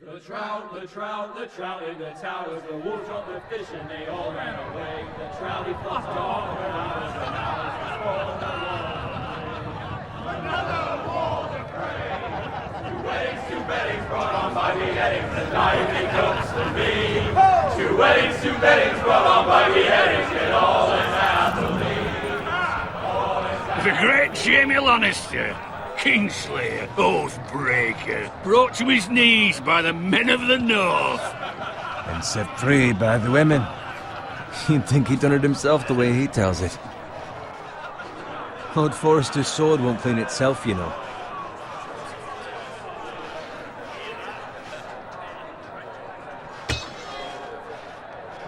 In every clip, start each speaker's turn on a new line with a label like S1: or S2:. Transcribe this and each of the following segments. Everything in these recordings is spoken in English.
S1: The trout in the towers, the wolves dropped the fish and they all ran away. The trout he flopped off for hours and hours before the war. Another war to pray. Two weddings brought on by beheadings, the diving cooks to me. Two weddings brought on by beheadings, get all in happily.
S2: The great Jamie Lannister, Kingslayer, Oathbreaker, brought to his knees by the men of the North.
S3: And set free by the women. You'd think he'd done it himself the way he tells it. Lord Forrester's sword won't clean itself, you know.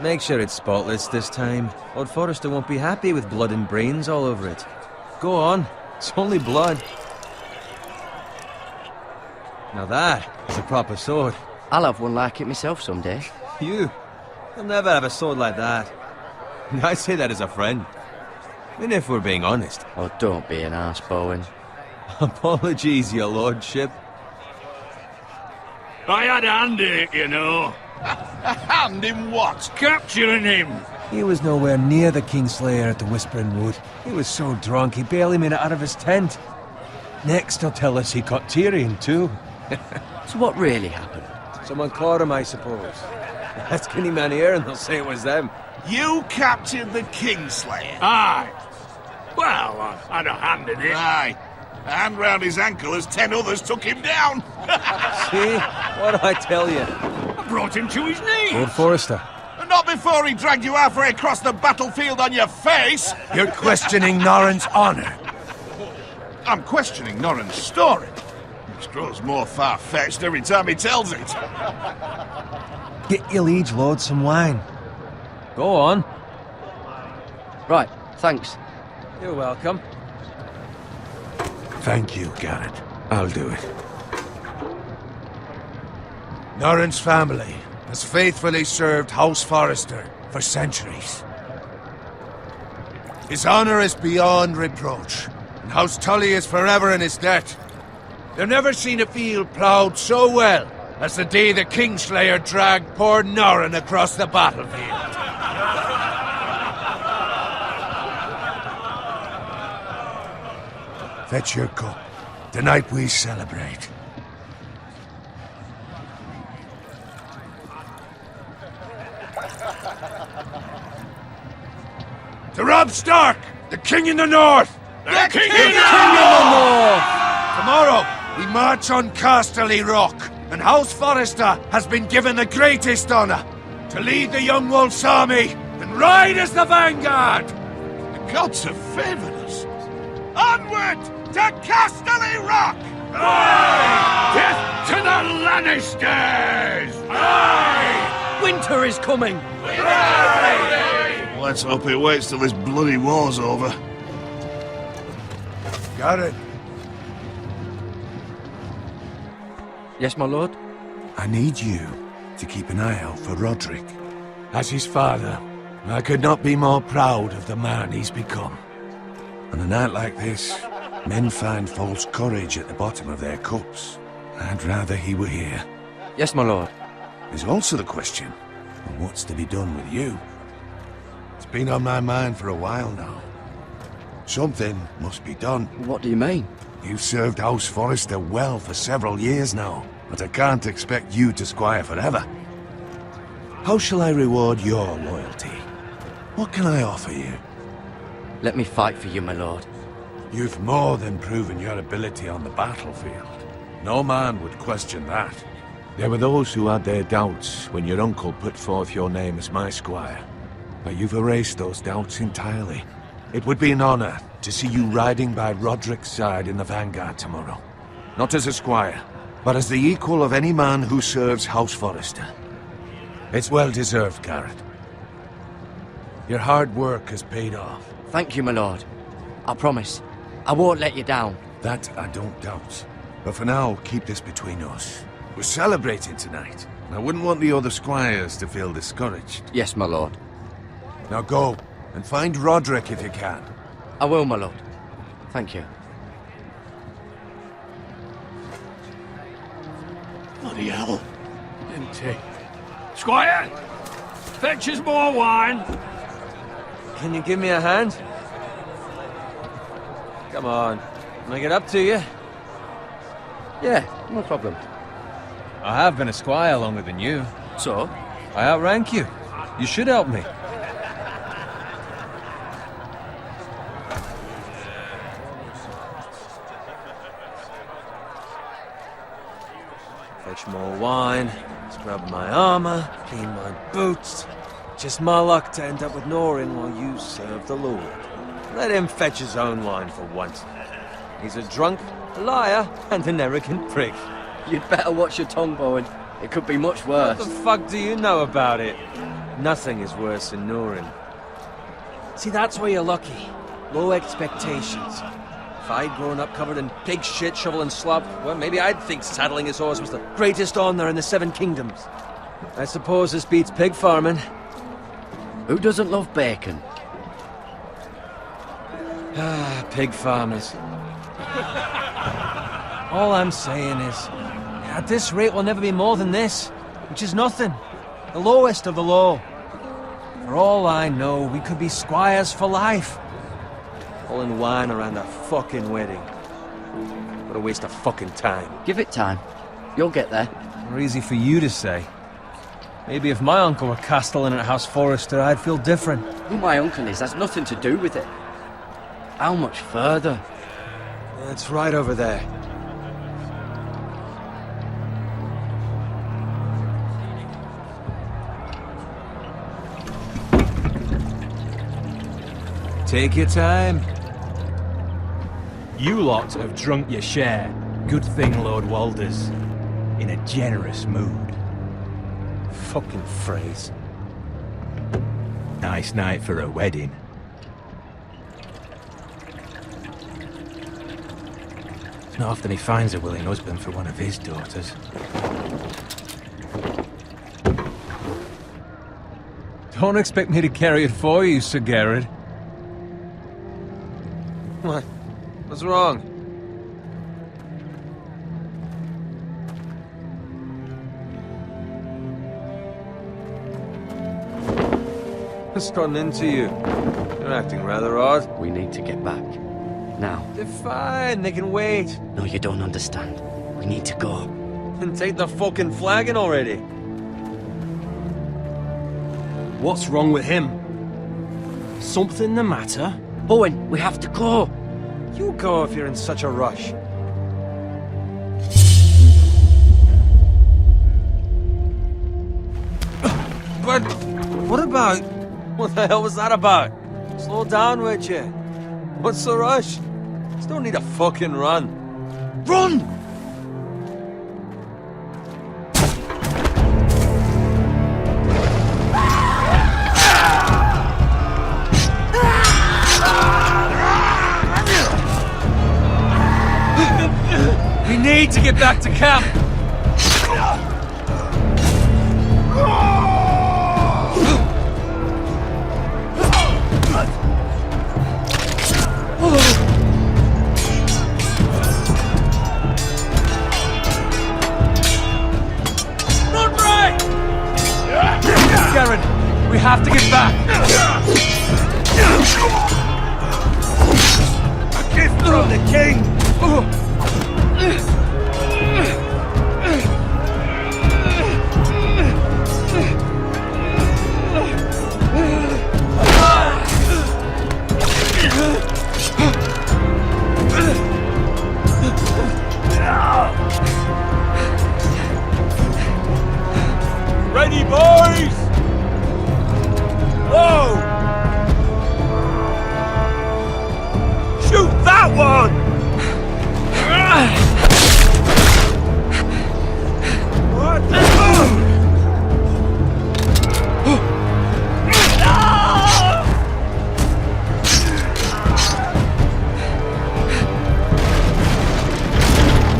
S3: Make sure it's spotless this time. Lord Forrester won't be happy with blood and brains all over it. Go on, it's only blood. Now that is a proper sword.
S4: I'll have one like it myself someday.
S3: You'll never have a sword like that. I say that as a friend. And if we're being honest.
S4: Oh, don't be an arse, Bowen.
S3: Apologies, your lordship.
S2: I had a hand in it, you know.
S5: A hand in what?
S2: Capturing him.
S3: He was nowhere near the Kingslayer at the Whispering Wood. He was so drunk he barely made it out of his tent. Next he'll tell us he caught Tyrion too.
S4: So what really happened?
S3: Someone caught him, I suppose. Ask any man here and they'll say it was them.
S5: You captured the Kingslayer?
S2: Aye. Well, I had a hand in it.
S5: Aye. A hand round his ankle as 10 others took him down.
S3: See? What do I tell you?
S2: I brought him to his knees.
S3: Lord Forrester.
S5: Not before he dragged you halfway across the battlefield on your face.
S6: You're questioning Norrin's honor.
S5: I'm questioning Norrin's story. It grows more far-fetched every time he tells it.
S3: Get your liege lord some wine. Go on.
S4: Right, thanks.
S3: You're welcome.
S6: Thank you, Garrett. I'll do it. Norrin's family has faithfully served House Forrester for centuries. His honor is beyond reproach, and House Tully is forever in his debt. They've never seen a field ploughed so well as the day the Kingslayer dragged poor Norrin across the battlefield. Fetch your cup. Tonight we celebrate. To Robb Stark, the King in the North!
S5: The King
S6: in the North! Tomorrow, we march on Casterly Rock, and House Forrester has been given the greatest honor to lead the Young Wolf's army and ride as the vanguard!
S5: The gods have favored us. Onward to Casterly Rock!
S2: Aye! Death to the Lannisters! Aye!
S4: Winter is coming!
S5: Let's hope it waits till this bloody war's over.
S6: Got it.
S4: Yes, my lord?
S6: I need you to keep an eye out for Roderick. As his father, I could not be more proud of the man he's become. On a night like this, men find false courage at the bottom of their cups. I'd rather he were here.
S4: Yes, my lord.
S6: There's also the question of what's to be done with you. It's been on my mind for a while now. Something must be done.
S4: What do you mean?
S6: You've served House Forrester well for several years now, but I can't expect you to squire forever. How shall I reward your loyalty? What can I offer you?
S4: Let me fight for you, my lord.
S6: You've more than proven your ability on the battlefield. No man would question that. There were those who had their doubts when your uncle put forth your name as my squire. But you've erased those doubts entirely. It would be an honor to see you riding by Roderick's side in the vanguard tomorrow. Not as a squire, but as the equal of any man who serves House Forrester. It's well deserved, Garrett. Your hard work has paid off.
S4: Thank you, my lord. I promise. I won't let you down.
S6: That I don't doubt. But for now, keep this between us. We're celebrating tonight. I wouldn't want the other squires to feel discouraged.
S4: Yes, my lord.
S6: Now go, and find Roderick if you can.
S4: I will, my lord. Thank you.
S5: Bloody hell.
S2: empty. Squire! Fetch us more wine!
S3: Can you give me a hand? Come on. Can I get up to you?
S4: Yeah, no problem.
S3: I have been a squire longer than you.
S4: So?
S3: I outrank you. You should help me. Fetch more wine, scrub my armor, clean my boots. Just my luck to end up with Norin while you serve the Lord. Let him fetch his own wine for once. He's a drunk, a liar, and an arrogant prick.
S4: You'd better watch your tongue, Bowen. It could be much worse.
S3: What the fuck do you know about it? Nothing is worse than Norin. See, that's where you're lucky. Low expectations. If I'd grown up covered in pig shit, shovel and slop, well, maybe I'd think saddling his horse was the greatest honor in the Seven Kingdoms. I suppose this beats pig farming.
S4: Who doesn't love bacon?
S3: Ah, pig farmers. All I'm saying is, at this rate we'll never be more than this, which is nothing. The lowest of the low. For all I know, we could be squires for life. Pulling wine around a fucking wedding. What a waste of fucking time.
S4: Give it time. You'll get there.
S3: More easy for you to say. Maybe if my uncle were castellan at House Forrester, I'd feel different.
S4: Who my uncle is has nothing to do with it. How much further?
S3: It's right over there. Take your time.
S7: You lot have drunk your share. Good thing Lord Walder's in a generous mood.
S3: Fucking phrase.
S7: Nice night for a wedding. It's not often he finds a willing husband for one of his daughters.
S3: Don't expect me to carry it for you, Sir Garrett. What? What's wrong? What's gotten into you? You're acting rather odd.
S4: We need to get back. Now.
S3: They're fine, they can wait.
S4: No, you don't understand. We need to go.
S3: And take the fucking flagon already.
S7: What's wrong with him? Something the matter?
S4: Bowen, we have to go.
S3: You go if you're in such a rush. But what about... What the hell was that about? Slow down, would you? What's the rush? Just don't need a fucking run. Run! We need to get back to camp! Run, Ray! Garen, we have to get back! A gift from the king! Ready, boys! Whoa! Shoot that one! What?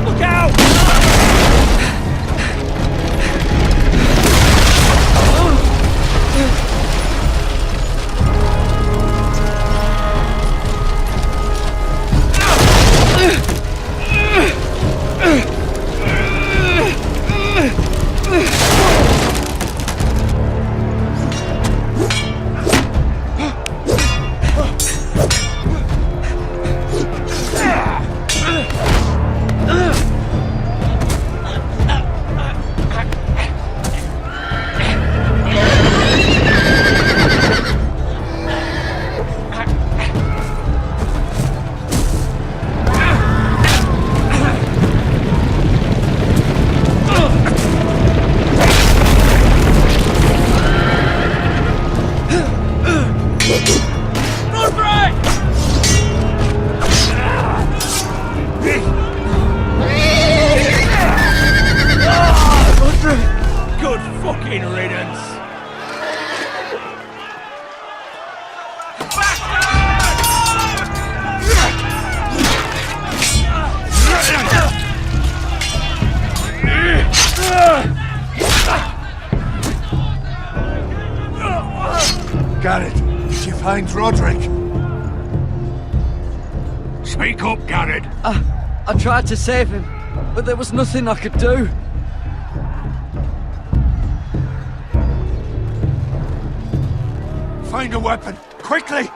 S3: Look out!
S2: Speak up, Garrett.
S4: I tried to save him, but there was nothing I could do.
S6: Find a weapon, quickly!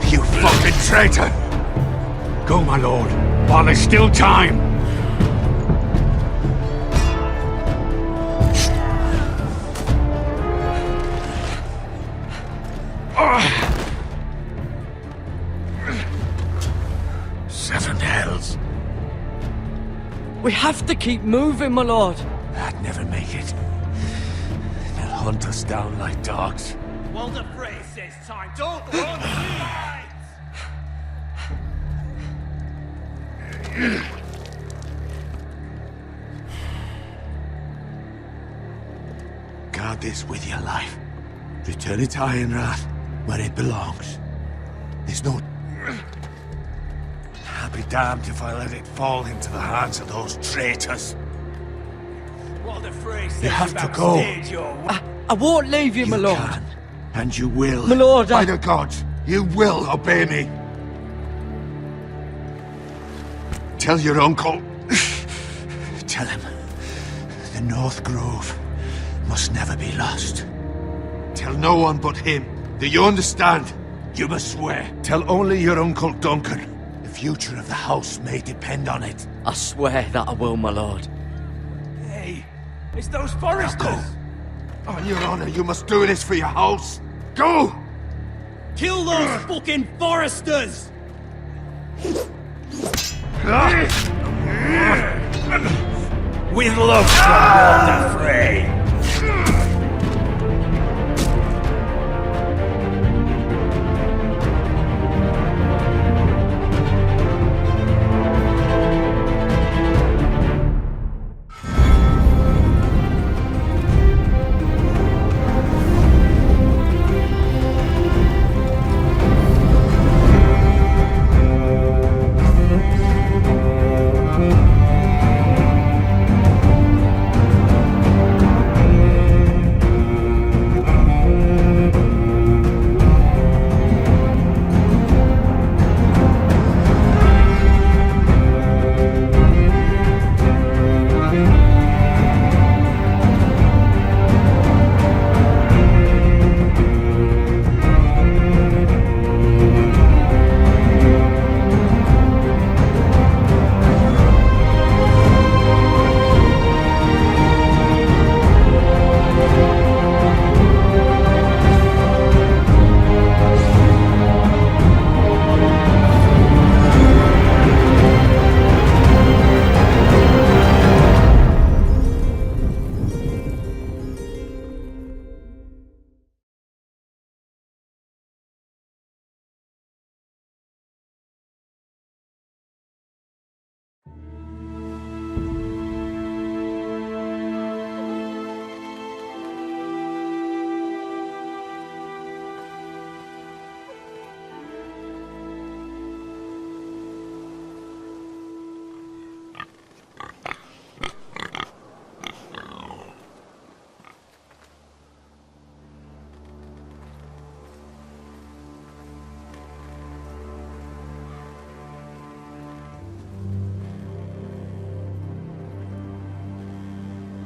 S2: You fucking traitor! Go, my lord, while there's still time. Seven hells.
S4: We have to keep moving, my lord.
S6: I'd never make it. They'll hunt us down like dogs.
S1: Walder Frey says time. Don't run!
S6: Guard this with your life. Return it to Ironrath, where it belongs. There's no... I'll be damned if I let it fall into the hands of those traitors.
S1: Walder Frey says
S6: You have to go.
S4: I won't leave you, my lord.
S6: Can, and you will.
S4: My lord,
S6: By the gods, you will obey me. Tell your uncle. Tell him the North Grove must never be lost. Tell no one but him. Do you understand? You must swear. Tell only your Uncle Duncan. The future of the house may depend on it.
S4: I swear that I will, my lord.
S1: Hey, it's those
S6: Now
S1: foresters.
S6: go. On your honor, you must do this for your house. Go!
S1: Kill those fucking foresters!
S2: With love from Walder Frey.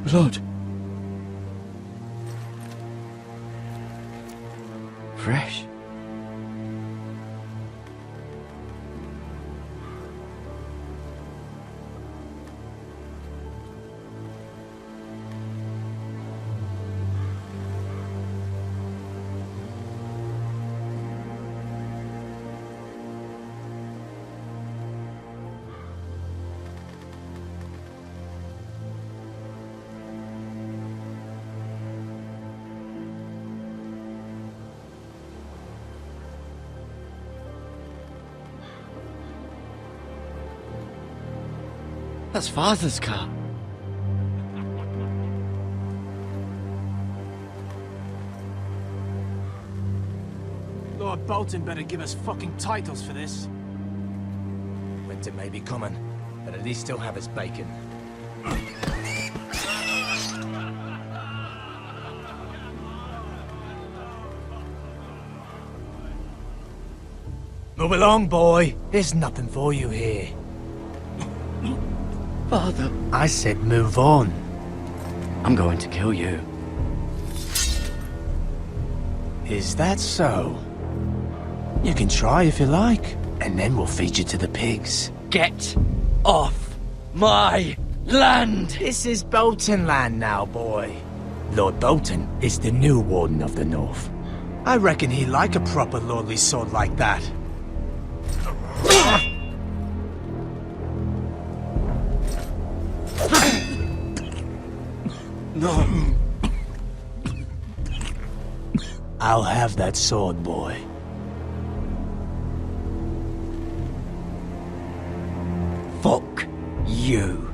S4: Blood. Fresh. That's Father's car.
S8: Lord Bolton better give us fucking titles for this.
S7: Winter may be coming, but at least he'll have his bacon. Move along, boy. There's nothing for you here.
S4: Father,
S7: I said move on.
S4: I'm going to kill you.
S7: Is that so? You can try if you like, and then we'll feed you to the pigs.
S4: Get off my land!
S7: This is Bolton land now, boy. Lord Bolton is the new Warden of the North. I reckon he'd like a proper lordly sword like that.
S4: No.
S7: I'll have that sword, boy.
S4: Fuck you.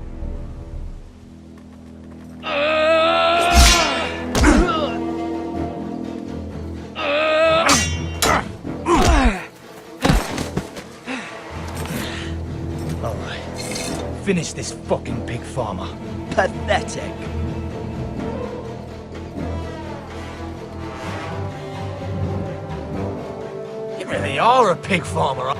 S7: Alright. Finish this fucking pig farmer.
S4: Pathetic.
S7: You really are a pig farmer.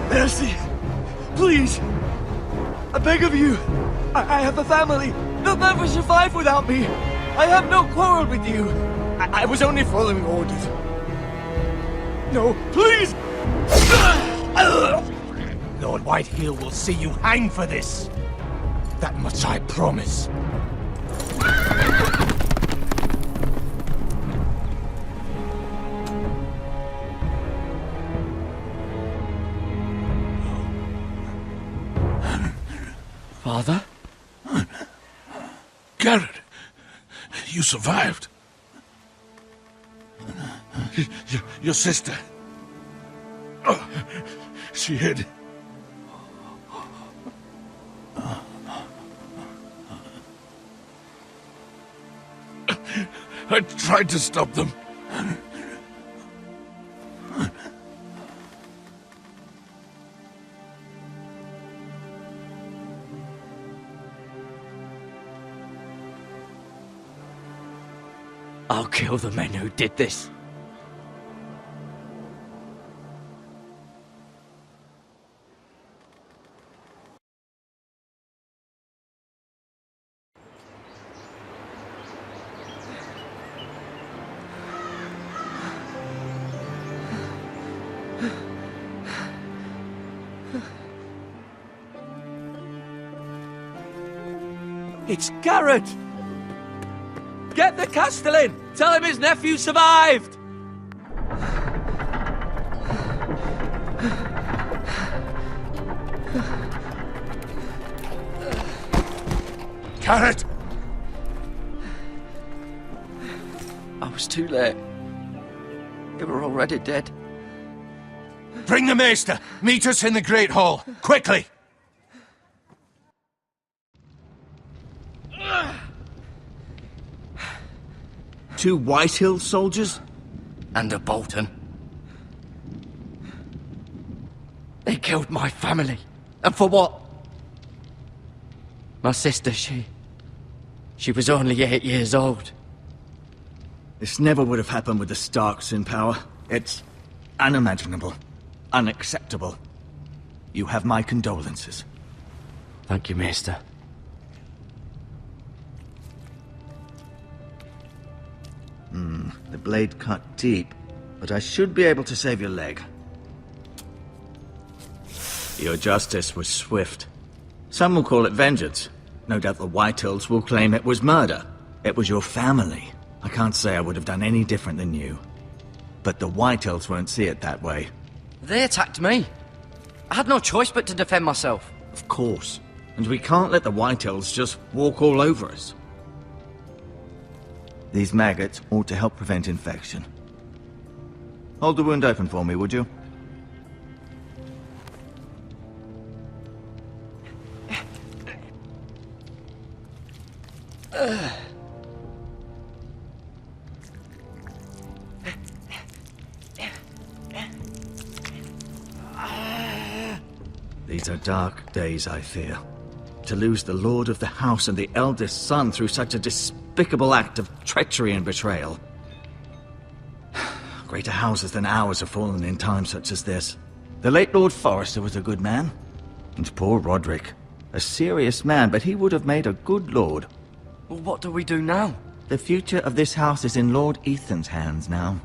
S9: Mercy! Please! I beg of you! I have a family! They'll never survive without me! I have no quarrel with you! I was only following orders. No, please!
S7: Lord Whitehill will see you hang for this. That much I promise.
S4: Father?
S5: Garrett, you survived. Your sister. Oh, she hid. I tried to stop them.
S4: I'll kill the men who did this.
S3: It's Garrett! Get the Castellan! Tell him his nephew survived!
S5: Garrett!
S4: I was too late. They were already dead.
S5: Bring the maester! Meet us in the Great Hall! Quickly!
S9: Two Whitehill soldiers?
S4: And a Bolton. They killed my family. And for what? My sister, she was only 8 years old.
S9: This never would have happened with the Starks in power. It's unimaginable. Unacceptable. You have my condolences.
S4: Thank you, Maester.
S10: The blade cut deep, but I should be able to save your leg. Your justice was swift. Some will call it vengeance. No doubt the Whitehills will claim it was murder. It was your family. I can't say I would have done any different than you. But the Whitehills won't see it that way.
S4: They attacked me. I had no choice but to defend myself.
S10: Of course. And we can't let the Whitehills just walk all over us. These maggots ought to help prevent infection. Hold the wound open for me, would you? These are dark days, I fear. To lose the lord of the house and the eldest son through such a despicable act of treachery and betrayal. Greater houses than ours have fallen in times such as this. The late Lord Forrester was a good man. And poor Roderick. A serious man, but he would have made a good lord.
S4: Well, what do we do now?
S10: The future of this house is in Lord Ethan's hands now.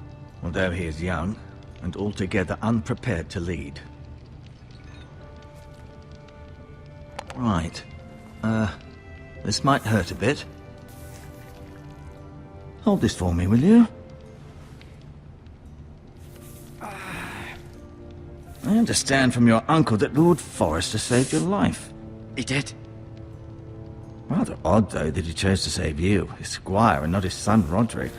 S10: Although he is young, and altogether unprepared to lead. Right. This might hurt a bit. Hold this for me, will you? I understand from your uncle that Lord Forrester saved your life.
S4: He did.
S10: Rather odd, though, that he chose to save you, his squire, and not his son Roderick.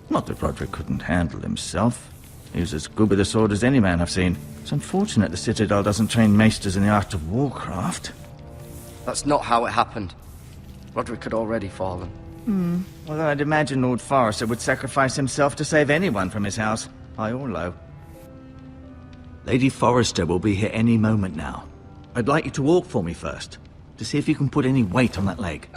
S10: Not that Roderick couldn't handle himself. He was as good with a sword as any man I've seen. It's unfortunate the Citadel doesn't train maesters in the art of warcraft.
S4: That's not how it happened. Roderick had already fallen.
S10: Although I'd imagine Lord Forrester would sacrifice himself to save anyone from his house, high or low. Lady Forrester will be here any moment now. I'd like you to walk for me first, to see if you can put any weight on that leg.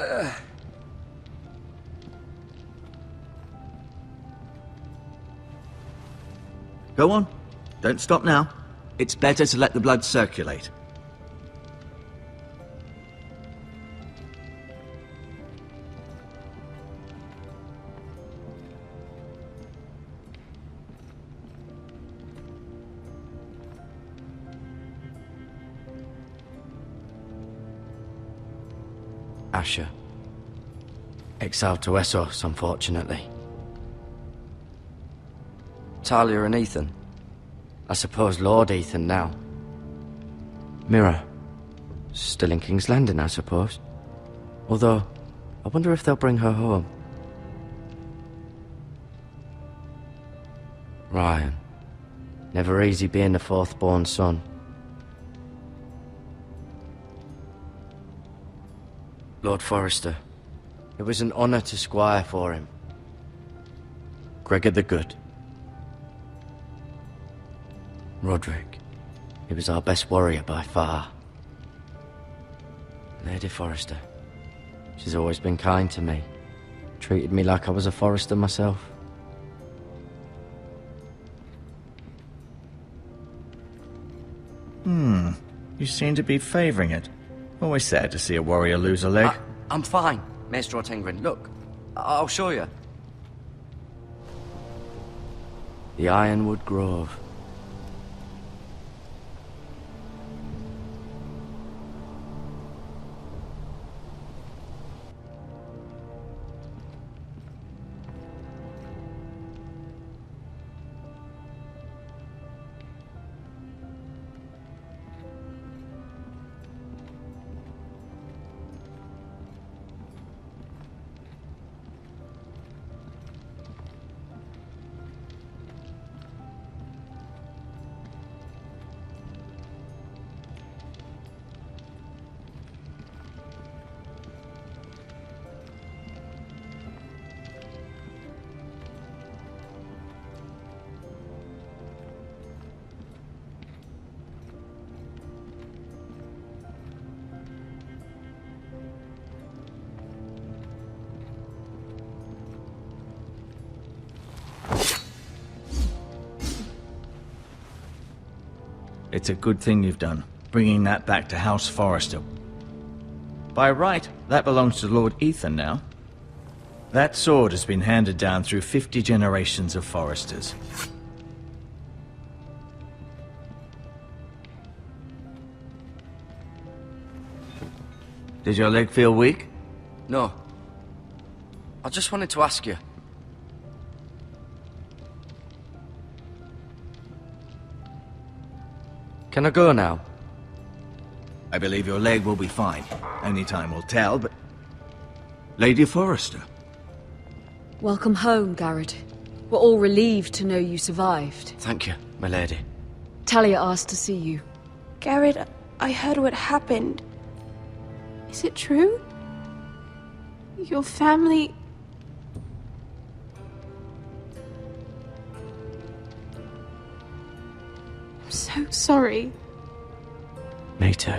S10: Go on. Don't stop now. It's better to let the blood circulate.
S4: Asher. Exiled to Essos, unfortunately. Talia and Ethan. I suppose Lord Ethan now. Mira. Still in King's Landing, I suppose. Although, I wonder if they'll bring her home. Ryan. Never easy being the fourth-born son. Lord Forrester. It was an honor to squire for him. Gregor the Good. Roderick. He was our best warrior by far. Lady Forrester. She's always been kind to me. Treated me like I was a Forrester myself.
S10: You seem to be favoring it. Always sad to see a warrior lose a leg.
S4: I'm fine, Maestro Tengrin. Look, I'll show you. The Ironwood Grove.
S10: It's a good thing you've done, bringing that back to House Forrester. By right, that belongs to Lord Ethan now. That sword has been handed down through 50 generations of foresters. Did your leg feel weak?
S4: No. I just wanted to ask you. Can I go now?
S10: I believe your leg will be fine. Only time will tell, but... Lady Forrester.
S11: Welcome home, Garrett. We're all relieved to know you survived.
S4: Thank you, my lady.
S11: Talia asked to see you.
S12: Garrett, I heard what happened. Is it true? Your family... I'm so sorry.
S4: Me too.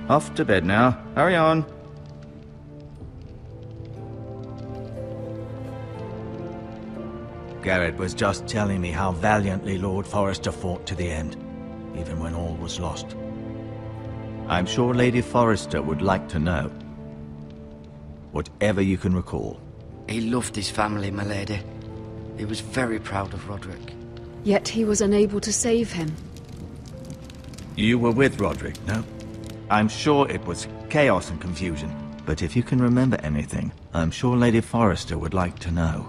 S10: Off to bed now. Hurry on. Garrett was just telling me how valiantly Lord Forrester fought to the end, even when all was lost. I'm sure Lady Forrester would like to know. Whatever you can recall.
S4: He loved his family, my lady. He was very proud of Roderick.
S11: Yet he was unable to save him.
S10: You were with Roderick, no? I'm sure it was chaos and confusion, but if you can remember anything, I'm sure Lady Forrester would like to know.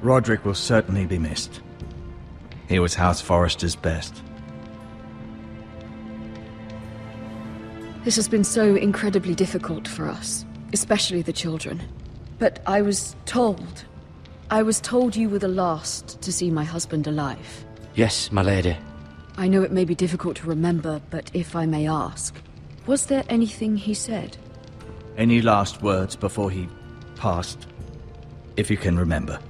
S10: Roderick will certainly be missed. He was House Forrester's best.
S11: This has been so incredibly difficult for us, especially the children. But I was told you were the last to see my husband alive.
S4: Yes, my lady.
S11: I know it may be difficult to remember, but if I may ask, was there anything he said?
S10: Any last words before he passed? If you can remember.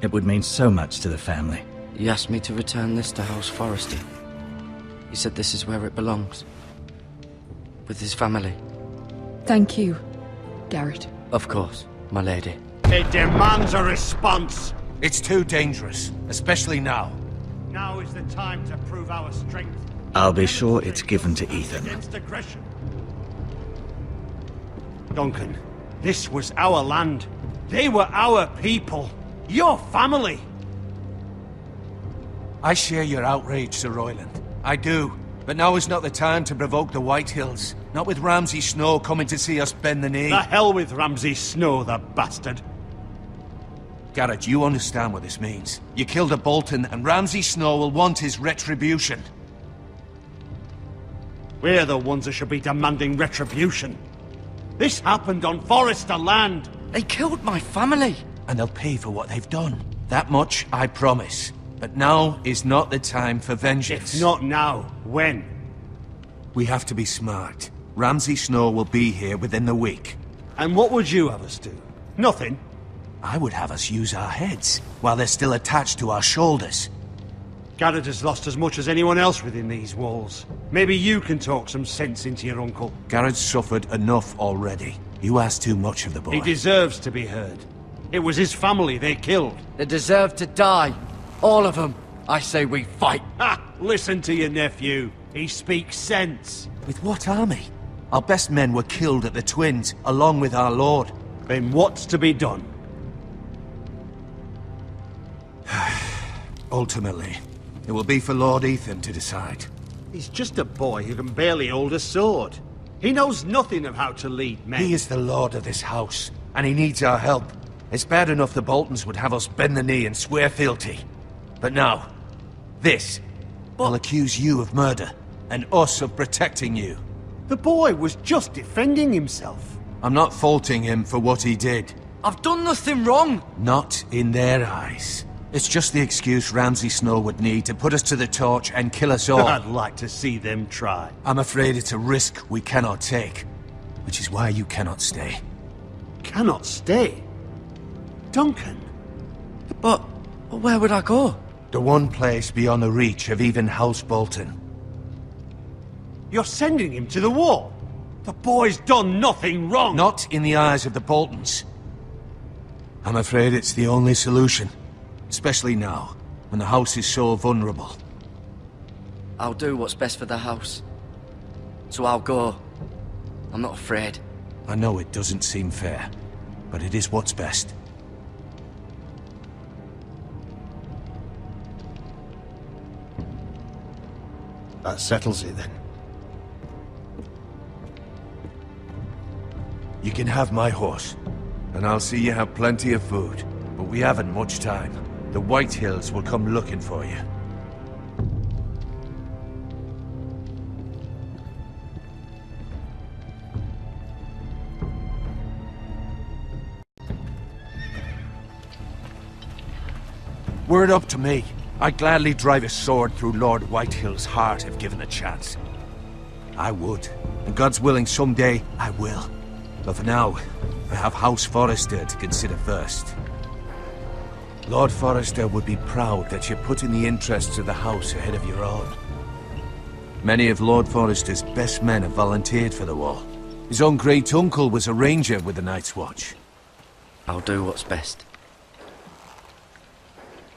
S10: It would mean so much to the family.
S4: He asked me to return this to House Forrester. He said this is where it belongs. With his family.
S11: Thank you, Garrett.
S4: Of course, my lady.
S2: It demands a response.
S6: It's too dangerous, especially now.
S2: Now is the time to prove our strength.
S10: I'll be sure it's given to Ethan.
S2: Against aggression. Duncan, this was our land. They were our people. Your family.
S6: I share your outrage, Sir Royland. I do. But now is not the time to provoke the White Hills. Not with Ramsay Snow coming to see us bend the knee.
S2: The hell with Ramsay Snow, the bastard.
S6: Garrett, you understand what this means. You killed a Bolton, and Ramsay Snow will want his retribution.
S2: We're the ones that should be demanding retribution. This happened on Forrester land.
S4: They killed my family.
S6: And they'll pay for what they've done. That much, I promise. But now is not the time for vengeance.
S2: If not now, when?
S6: We have to be smart. Ramsay Snow will be here within the week.
S2: And what would you have us do? Nothing?
S6: I would have us use our heads, while they're still attached to our shoulders.
S2: Garrett has lost as much as anyone else within these walls. Maybe you can talk some sense into your uncle.
S6: Garrett's suffered enough already. You ask too much of the boy.
S2: He deserves to be heard. It was his family they killed.
S4: They deserve to die. All of them. I say we fight.
S2: Ha! Listen to your nephew. He speaks sense.
S6: With what army? Our best men were killed at the Twins, along with our lord.
S2: Then what's to be done?
S6: Ultimately, it will be for Lord Ethan to decide.
S2: He's just a boy who can barely hold a sword. He knows nothing of how to lead men.
S6: He is the lord of this house, and he needs our help. It's bad enough the Boltons would have us bend the knee and swear fealty. But now, this. I'll accuse you of murder, and us of protecting you.
S2: The boy was just defending himself.
S6: I'm not faulting him for what he did.
S4: I've done nothing wrong.
S6: Not in their eyes. It's just the excuse Ramsay Snow would need to put us to the torch and kill us all.
S2: I'd like to see them try.
S6: I'm afraid it's a risk we cannot take, which is why you cannot stay.
S2: Cannot stay? Duncan?
S4: But where would I go?
S6: The one place beyond the reach of even House Bolton.
S2: You're sending him to the war? The boy's done nothing wrong!
S6: Not in the eyes of the Boltons. I'm afraid it's the only solution. Especially now, when the house is so vulnerable.
S4: I'll do what's best for the house. So I'll go. I'm not afraid.
S6: I know it doesn't seem fair, but it is what's best.
S13: That settles it then.
S6: You can have my horse, and I'll see you have plenty of food. But we haven't much time. The White Hills will come looking for you. Were it up to me, I'd gladly drive a sword through Lord Whitehill's heart if given the chance. I would, and God's willing someday I will. But for now, I have House Forrester to consider first. Lord Forrester would be proud that you're putting the interests of the house ahead of your own. Many of Lord Forrester's best men have volunteered for the war. His own great-uncle was a ranger with the Night's Watch.
S4: I'll do what's best.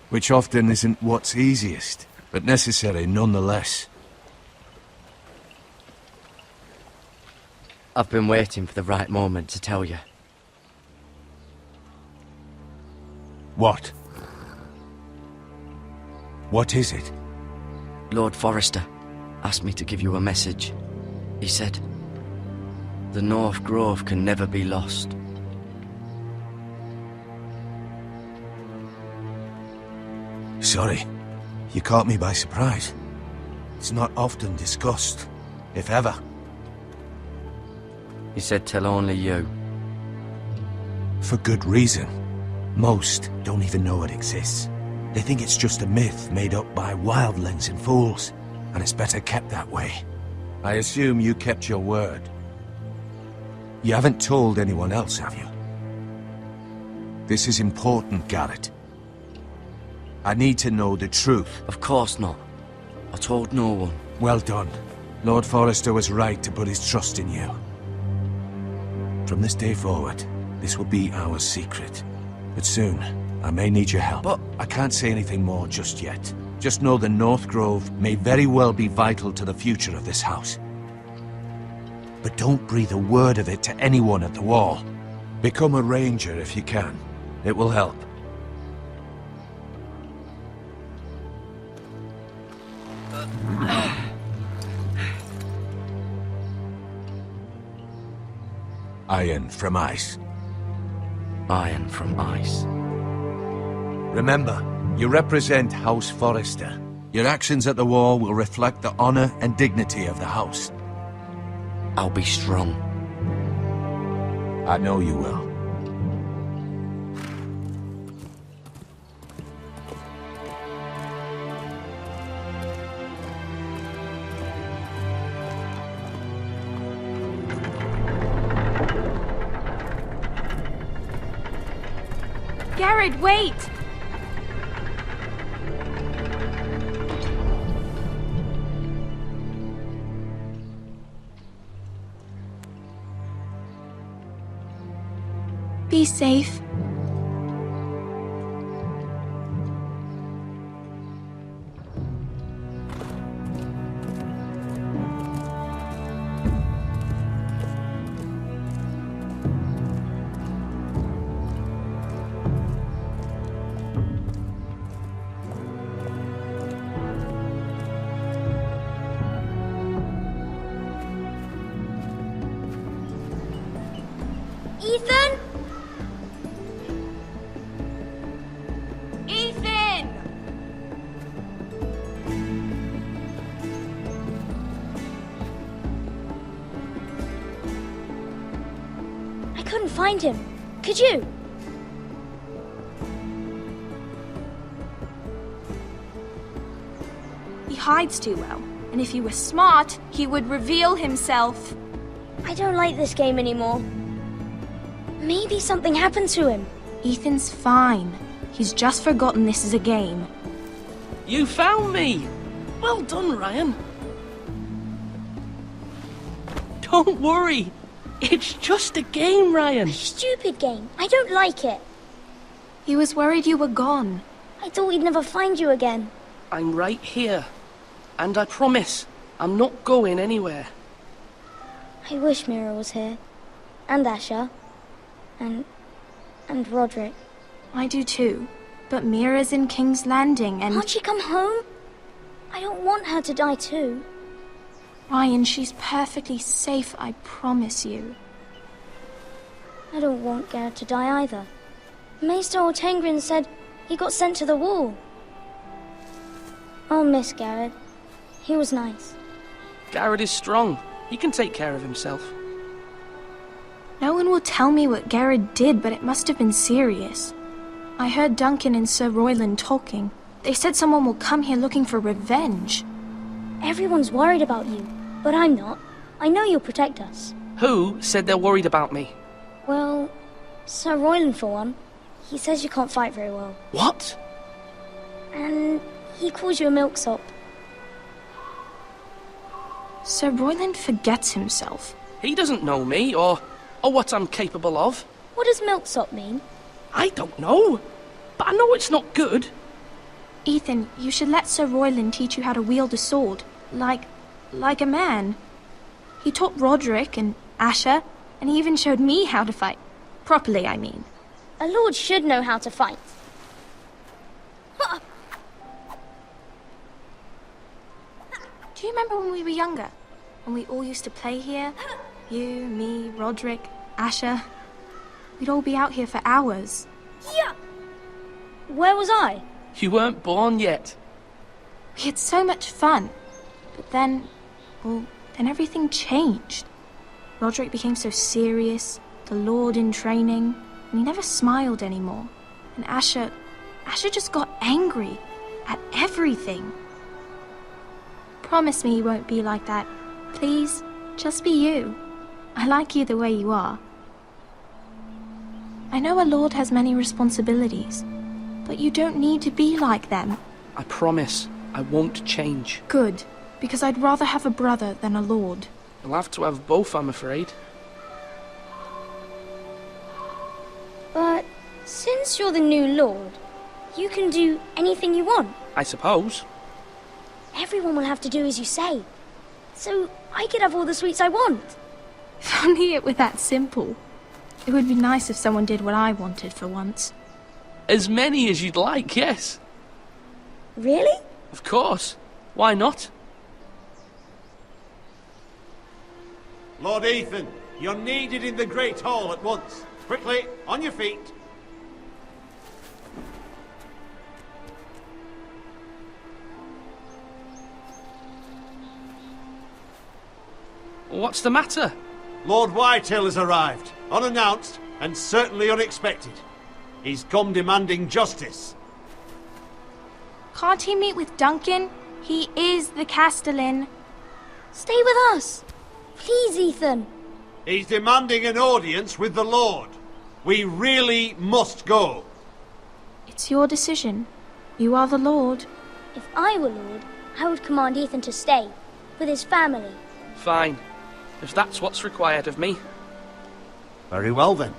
S6: Which often isn't what's easiest, but necessary nonetheless.
S4: I've been waiting for the right moment to tell you.
S6: What? What is it?
S4: Lord Forrester asked me to give you a message. He said, the North Grove can never be lost.
S6: Sorry, you caught me by surprise. It's not often discussed, if ever.
S4: He said tell only you.
S6: For good reason. Most don't even know it exists. They think it's just a myth made up by wildlings and fools, and it's better kept that way. I assume you kept your word. You haven't told anyone else, have you? This is important, Garrett. I need to know the truth.
S4: Of course not. I told no one.
S6: Well done. Lord Forrester was right to put his trust in you. From this day forward, this will be our secret. But soon, I may need your help. But I can't say anything more just yet. Just know the North Grove may very well be vital to the future of this house. But don't breathe a word of it to anyone at the wall. Become a ranger if you can. It will help. Iron from ice.
S4: Iron from ice.
S6: Remember, you represent House Forrester. Your actions at the war will reflect the honor and dignity of the house.
S4: I'll be strong.
S6: I know you will.
S12: Garrett, wait! Be safe.
S14: Ethan? Ethan! I couldn't find him. Could you?
S12: He hides too well, and if he were smart, he would reveal himself.
S14: I don't like this game anymore. Maybe something happened to him.
S12: Ethan's fine. He's just forgotten this is a game.
S15: You found me! Well done, Ryan. Don't worry. It's just a game, Ryan.
S14: A stupid game. I don't like it.
S12: He was worried you were gone.
S14: I thought we'd never find you again.
S15: I'm right here. And I promise, I'm not going anywhere.
S14: I wish Mira was here. And Asher. And Roderick.
S12: I do too. But Mira's in King's Landing and...
S14: Can't she come home? I don't want her to die too.
S12: Ryan, she's perfectly safe, I promise you.
S14: I don't want Garrett to die either. Maester Ortengrin said he got sent to the wall. I'll miss Garrett. He was nice.
S15: Garrett is strong. He can take care of himself.
S12: No one will tell me what Garrett did, but it must have been serious. I heard Duncan and Sir Royland talking. They said someone will come here looking for revenge.
S14: Everyone's worried about you, but I'm not. I know you'll protect us.
S15: Who said they're worried about me?
S14: Well, Sir Royland for one. He says you can't fight very well.
S15: What?
S14: And he calls you a milksop.
S12: Sir Royland forgets himself.
S15: He doesn't know me, or what I'm capable of.
S14: What does milksop mean?
S15: I don't know, but I know it's not good.
S12: Ethan, you should let Sir Royland teach you how to wield a sword, like a man. He taught Roderick and Asher, and he even showed me how to fight. Properly, I mean.
S14: A lord should know how to fight.
S12: Do you remember when we were younger? When we all used to play here? You, me, Roderick, Asher. We'd all be out here for hours.
S14: Yeah! Where was I?
S15: You weren't born yet.
S12: We had so much fun. But then everything changed. Roderick became so serious, the Lord in training, and he never smiled anymore. And Asher just got angry at everything. Promise me you won't be like that. Please, just be you. I like you the way you are. I know a lord has many responsibilities, but you don't need to be like them.
S15: I promise, I won't change.
S12: Good, because I'd rather have a brother than a lord.
S15: You'll have to have both, I'm afraid.
S14: But since you're the new lord, you can do anything you want.
S15: I suppose.
S14: Everyone will have to do as you say. So I could have all the sweets I want.
S12: If only it were that simple. It would be nice if someone did what I wanted for once.
S15: As many as you'd like, yes.
S14: Really?
S15: Of course. Why not?
S16: Lord Ethan, you're needed in the Great Hall at once. Quickly, on your feet.
S15: What's the matter?
S16: Lord Whitehill has arrived, unannounced and certainly unexpected. He's come demanding justice.
S12: Can't he meet with Duncan? He is the Castellan.
S14: Stay with us. Please, Ethan.
S16: He's demanding an audience with the Lord. We really must go.
S12: It's your decision. You are the Lord.
S14: If I were Lord, I would command Ethan to stay, with his family.
S15: Fine. If that's what's required of me.
S13: Very well then.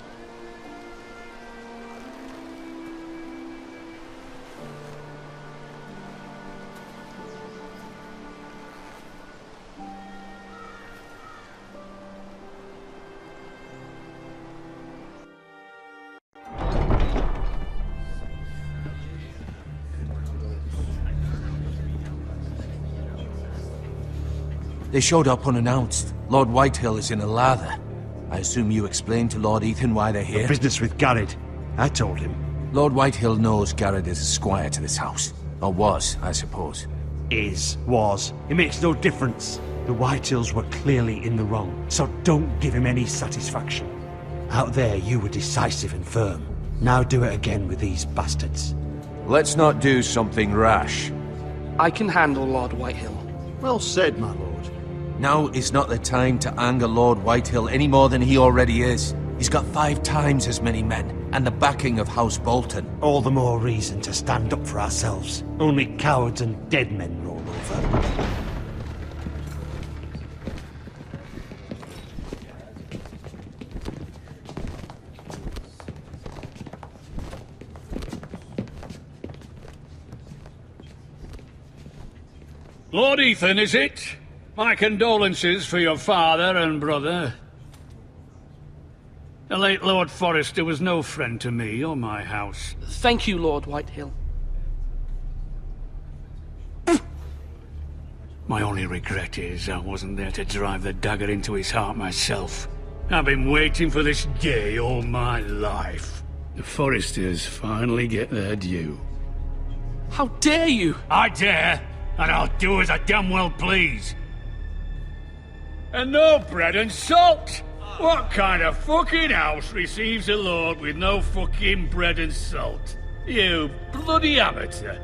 S6: They showed up unannounced. Lord Whitehill is in a lather. I assume you explained to Lord Ethan why they're here?
S13: The business with Garrett. I told him.
S6: Lord Whitehill knows Garrett is a squire to this house. Or was, I suppose.
S13: Was. It makes no difference. The Whitehills were clearly in the wrong, so don't give him any satisfaction. Out there, you were decisive and firm. Now do it again with these bastards.
S6: Let's not do something rash.
S15: I can handle Lord Whitehill.
S13: Well said, my lord.
S6: Now is not the time to anger Lord Whitehill any more than he already is. He's got 5 times as many men, and the backing of House Bolton.
S13: All the more reason to stand up for ourselves. Only cowards and dead men roll over.
S2: Lord Ethan, is it? My condolences for your father and brother. The late Lord Forrester was no friend to me or my house.
S15: Thank you, Lord Whitehill.
S2: My only regret is I wasn't there to drive the dagger into his heart myself. I've been waiting for this day all my life. The Forresters finally get their due.
S15: How dare you!
S2: I dare, and I'll do as I damn well please. And no bread and salt! What kind of fucking house receives a lord with no fucking bread and salt? You bloody amateur.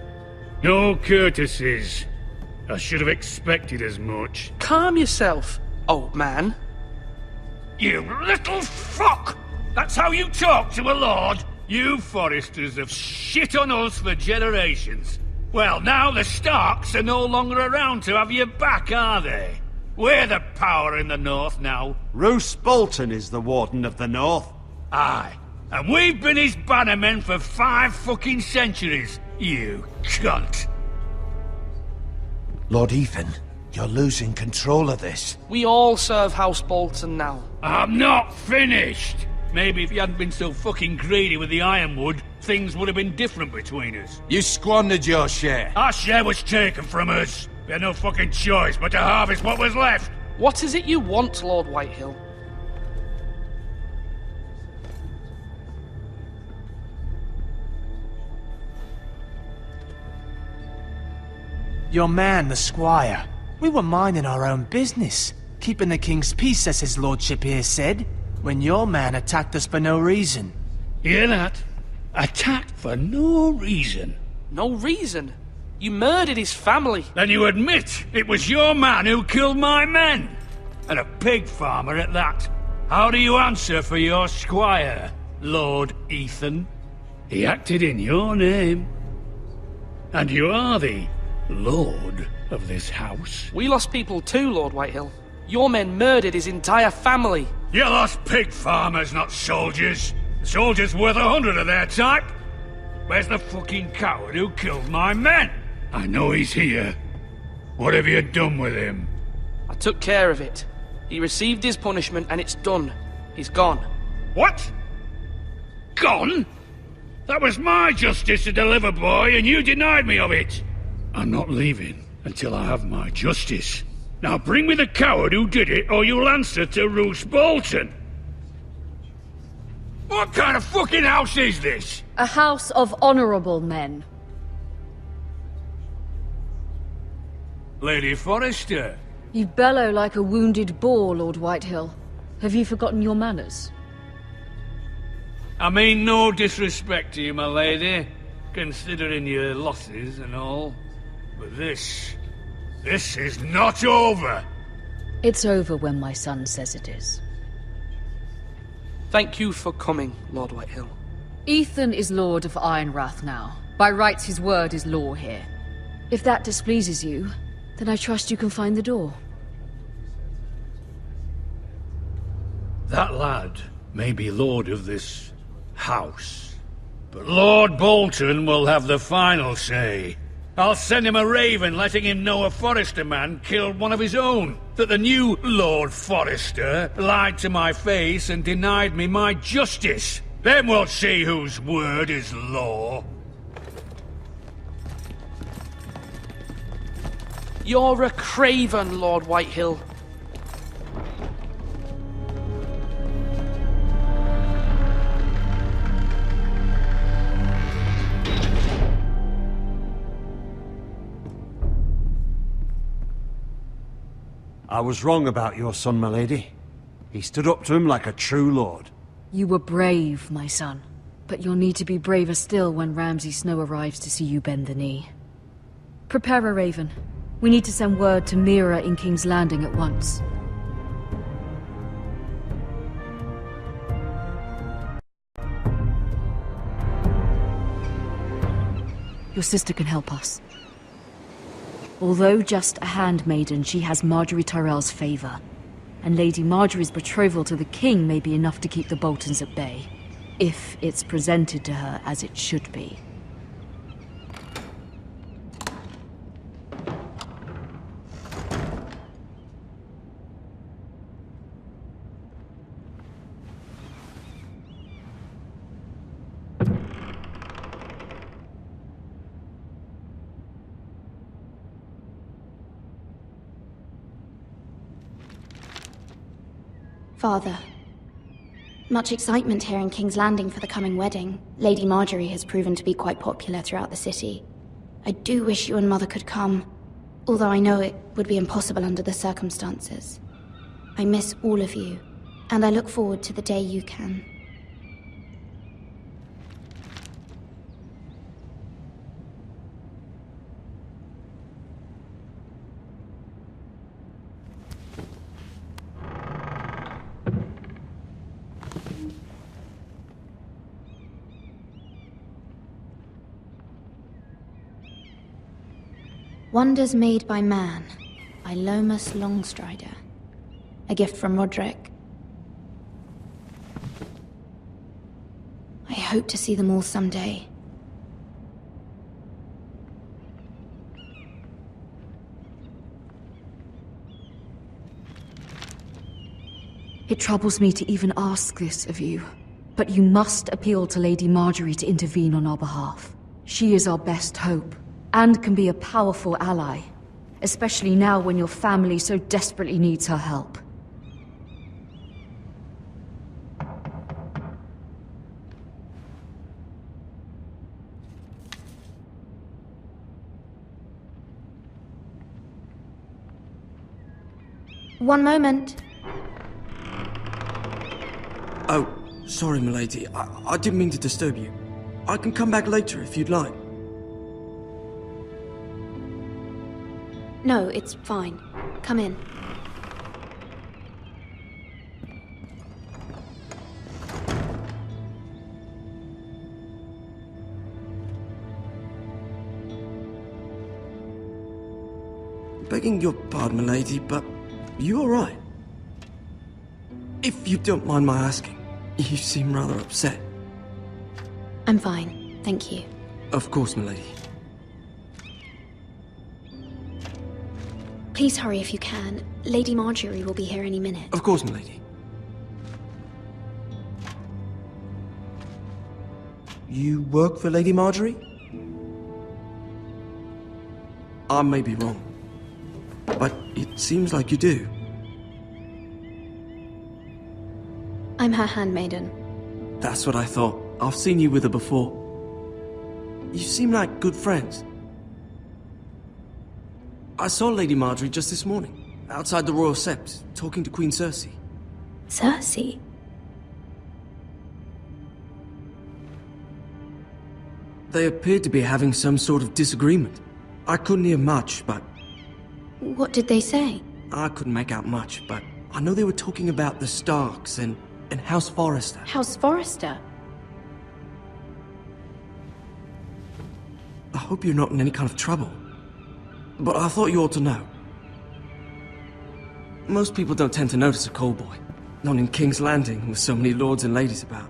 S2: No courtesies. I should have expected as much.
S15: Calm yourself, old man.
S2: You little fuck! That's how you talk to a lord? You Forresters have shit on us for generations. Well, now the Starks are no longer around to have your back, are they? We're the power in the north now.
S16: Roose Bolton is the Warden of the North.
S2: Aye. And we've been his bannermen for 5 fucking centuries, you cunt.
S6: Lord Ethan, you're losing control of this.
S15: We all serve House Bolton now.
S2: I'm not finished! Maybe if you hadn't been so fucking greedy with the ironwood, things would have been different between us.
S6: You squandered your share.
S2: Our share was taken from us. We had no fucking choice but to harvest what was left.
S15: What is it you want, Lord Whitehill?
S7: Your man, the squire. We were minding our own business, keeping the king's peace, as his lordship here said, when your man attacked us for no reason.
S2: Hear that? Attacked for no reason.
S15: No reason? You murdered his family.
S2: Then you admit it was your man who killed my men. And a pig farmer at that. How do you answer for your squire, Lord Ethan? He acted in your name. And you are the lord of this house.
S15: We lost people too, Lord Whitehill. Your men murdered his entire family.
S2: You lost pig farmers, not soldiers. The soldiers worth 100 of their type. Where's the fucking coward who killed my men? I know he's here. What have you done with him?
S15: I took care of it. He received his punishment and it's done. He's gone.
S2: What? Gone? That was my justice to deliver, boy, and you denied me of it. I'm not leaving until I have my justice. Now bring me the coward who did it, or you'll answer to Roose Bolton. What kind of fucking house is this?
S11: A house of honorable men.
S2: Lady Forrester.
S11: You bellow like a wounded boar, Lord Whitehill. Have you forgotten your manners?
S2: I mean no disrespect to you, my lady, considering your losses and all. But this is not over.
S11: It's over when my son says it is.
S15: Thank you for coming, Lord Whitehill.
S11: Ethan is Lord of Ironrath now. By rights, his word is law here. If that displeases you, then I trust you can find the door.
S2: That lad may be lord of this house, but Lord Bolton will have the final say. I'll send him a raven letting him know a Forrester man killed one of his own. That the new Lord Forrester lied to my face and denied me my justice. Then we'll see whose word is law.
S15: You're a craven, Lord Whitehill.
S16: I was wrong about your son, my lady. He stood up to him like a true lord.
S11: You were brave, my son. But you'll need to be braver still when Ramsay Snow arrives to see you bend the knee. Prepare a raven. We need to send word to Mira in King's Landing at once. Your sister can help us. Although just a handmaiden, she has Marjorie Tyrell's favor. And Lady Marjorie's betrothal to the king may be enough to keep the Boltons at bay. If it's presented to her as it should be.
S17: Father. Much excitement here in King's Landing for the coming wedding. Lady Marjorie has proven to be quite popular throughout the city. I do wish you and Mother could come, although I know it would be impossible under the circumstances. I miss all of you, and I look forward to the day you can. Wonders Made by Man, by Lomas Longstrider. A gift from Roderick. I hope to see them all someday.
S11: It troubles me to even ask this of you, but you must appeal to Lady Marjorie to intervene on our behalf. She is our best hope, and can be a powerful ally, especially now when your family so desperately needs her help.
S17: One moment.
S18: Oh, sorry, milady. I didn't mean to disturb you. I can come back later if you'd like.
S17: No, it's fine. Come in.
S18: Begging your pardon, milady, but you all right? If you don't mind my asking, you seem rather upset.
S17: I'm fine, thank you.
S18: Of course, milady.
S17: Please hurry if you can. Lady Marjorie will be here any minute.
S18: Of course, milady. You work for Lady Marjorie? I may be wrong, but it seems like you do.
S17: I'm her handmaiden.
S18: That's what I thought. I've seen you with her before. You seem like good friends. I saw Lady Marjorie just this morning, outside the Royal Sept, talking to Queen Cersei.
S17: Cersei?
S18: They appeared to be having some sort of disagreement. I couldn't hear much, but...
S17: What did they say?
S18: I couldn't make out much, but I know they were talking about the Starks and House Forrester.
S17: House Forrester?
S18: I hope you're not in any kind of trouble. But I thought you ought to know. Most people don't tend to notice a callboy. Not in King's Landing, with so many lords and ladies about.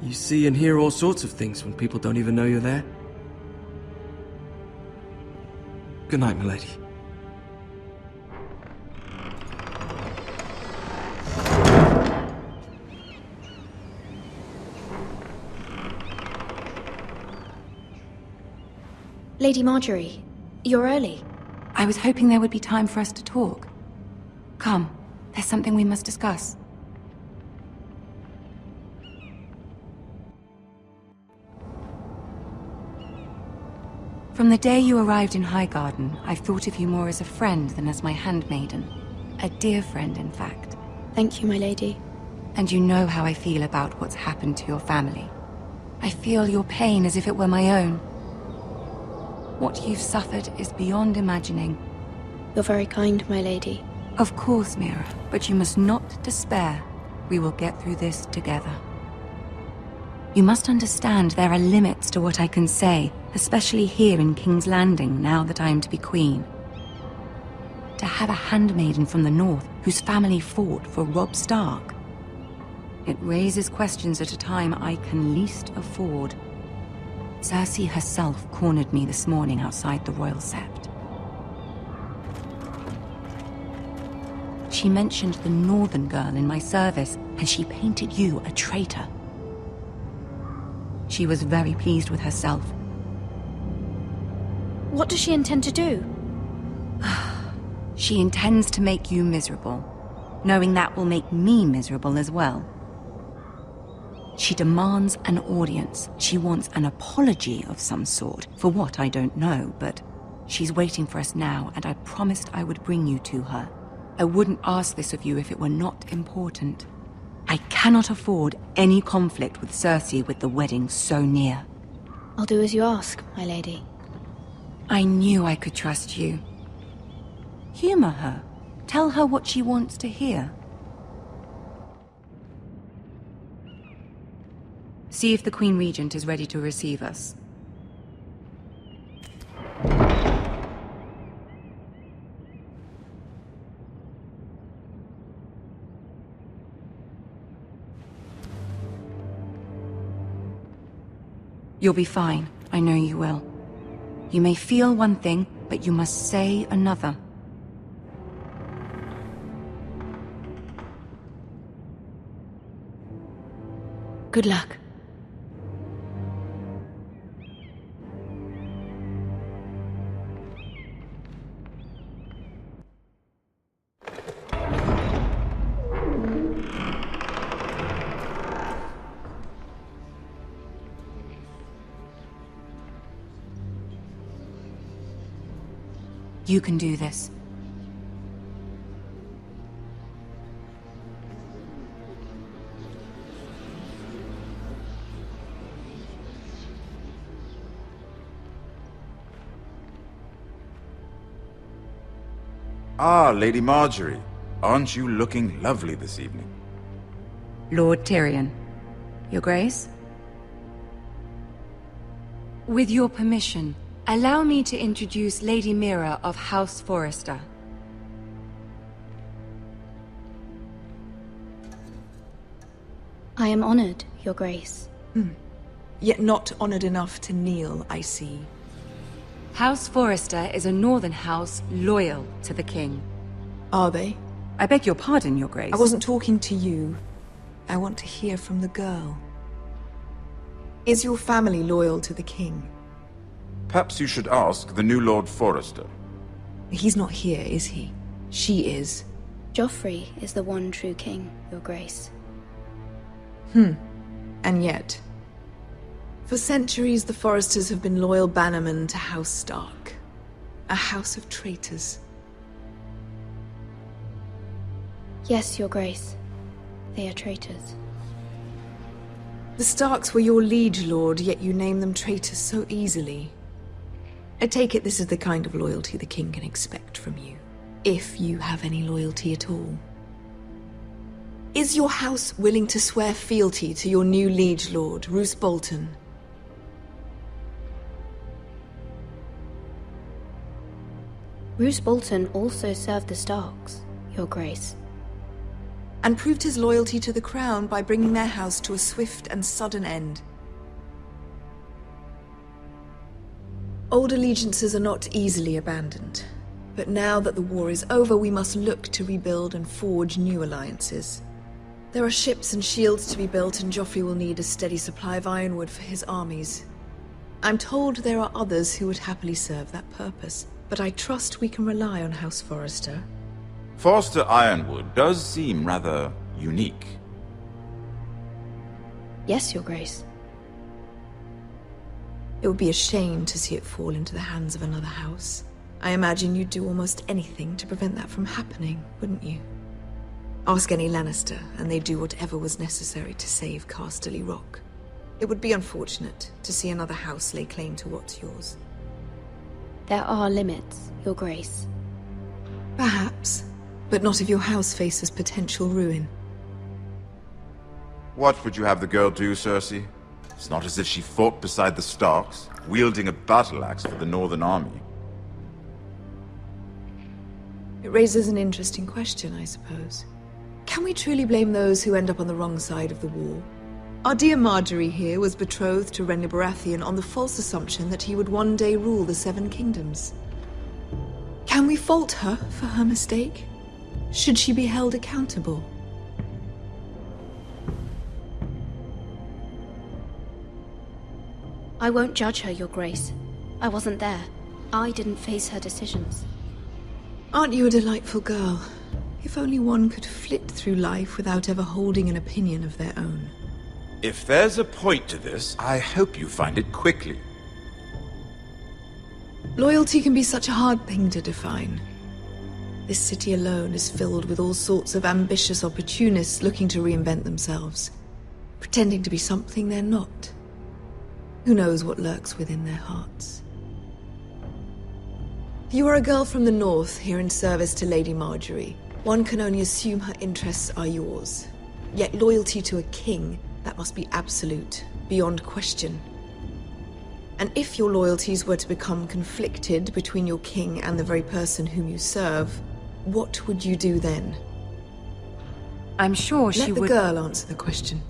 S18: You see and hear all sorts of things when people don't even know you're there. Good night, milady.
S17: Lady Marjorie, you're early.
S19: I was hoping there would be time for us to talk. Come, there's something we must discuss. From the day you arrived in Highgarden, I've thought of you more as a friend than as my handmaiden. A dear friend, in fact.
S17: Thank you, my lady.
S19: And you know how I feel about what's happened to your family. I feel your pain as if it were my own. What you've suffered is beyond imagining.
S17: You're very kind, my lady.
S19: Of course, Mira, but you must not despair. We will get through this together. You must understand there are limits to what I can say, especially here in King's Landing, now that I am to be queen. To have a handmaiden from the north whose family fought for Robb Stark. It raises questions at a time I can least afford. Cersei herself cornered me this morning outside the Royal Sept. She mentioned the northern girl in my service, and she painted you a traitor. She was very pleased with herself.
S17: What does she intend to do?
S19: She intends to make you miserable. knowing that will make me miserable as well. She demands an audience. She wants an apology of some sort, for what I don't know, but she's waiting for us now, and I promised I would bring you to her. I wouldn't ask this of you if it were not important. I cannot afford any conflict with Cersei with the wedding so near.
S17: I'll do as you ask, my lady.
S19: I knew I could trust you. Humor her. Tell her what she wants to hear. See if the Queen Regent is ready to receive us. You'll be fine. I know you will. You may feel one thing, but you must say another.
S17: Good luck.
S19: You can do this.
S20: Ah, Lady Marjorie. Aren't you looking lovely this evening?
S19: Lord Tyrion. Your Grace? With your permission, allow me to introduce Lady Mira of House Forrester.
S17: I am honored, Your Grace.
S21: Yet not honored enough to kneel, I see.
S19: House Forrester is a northern house loyal to the king.
S21: Are they?
S19: I beg your pardon, Your Grace.
S21: I wasn't talking to you. I want to hear from the girl. Is your family loyal to the king?
S20: Perhaps you should ask the new Lord Forrester.
S21: He's not here, is he? She is.
S17: Joffrey is the one true king, Your Grace.
S21: And yet... For centuries, the Forresters have been loyal bannermen to House Stark. A house of traitors.
S17: Yes, Your Grace. They are traitors.
S21: The Starks were your liege lord, yet you name them traitors so easily. I take it this is the kind of loyalty the king can expect from you. If you have any loyalty at all. Is your house willing to swear fealty to your new liege lord, Roose Bolton?
S17: Roose Bolton also served the Starks, Your Grace.
S21: And proved his loyalty to the crown by bringing their house to a swift and sudden end. Old allegiances are not easily abandoned. But now that the war is over, we must look to rebuild and forge new alliances. There are ships and shields to be built, and Joffrey will need a steady supply of ironwood for his armies. I'm told there are others who would happily serve that purpose, but I trust we can rely on House Forrester.
S20: Forrester Ironwood does seem rather unique.
S17: Yes, Your Grace.
S21: It would be a shame to see it fall into the hands of another house. I imagine you'd do almost anything to prevent that from happening, wouldn't you? Ask any Lannister, and they'd do whatever was necessary to save Casterly Rock. It would be unfortunate to see another house lay claim to what's yours.
S17: There are limits, Your Grace.
S21: Perhaps, but not if your house faces potential ruin.
S20: What would you have the girl do, Cersei? It's not as if she fought beside the Starks, wielding a battle axe for the Northern Army.
S21: It raises an interesting question, I suppose. Can we truly blame those who end up on the wrong side of the war? Our dear Marjorie here was betrothed to Renly Baratheon on the false assumption that he would one day rule the Seven Kingdoms. Can we fault her for her mistake? Should she be held accountable?
S17: I won't judge her, Your Grace. I wasn't there. I didn't face her decisions.
S21: Aren't you a delightful girl? If only one could flit through life without ever holding an opinion of their own.
S20: If there's a point to this, I hope you find it quickly.
S21: Loyalty can be such a hard thing to define. This city alone is filled with all sorts of ambitious opportunists looking to reinvent themselves, pretending to be something they're not. Who knows what lurks within their hearts? You are a girl from the north, here in service to Lady Marjorie. One can only assume her interests are yours. Yet loyalty to a king, that must be absolute, beyond question. And if your loyalties were to become conflicted between your king and the very person whom you serve, what would you do then?
S19: I'm sure she would...
S21: Let the girl answer the question.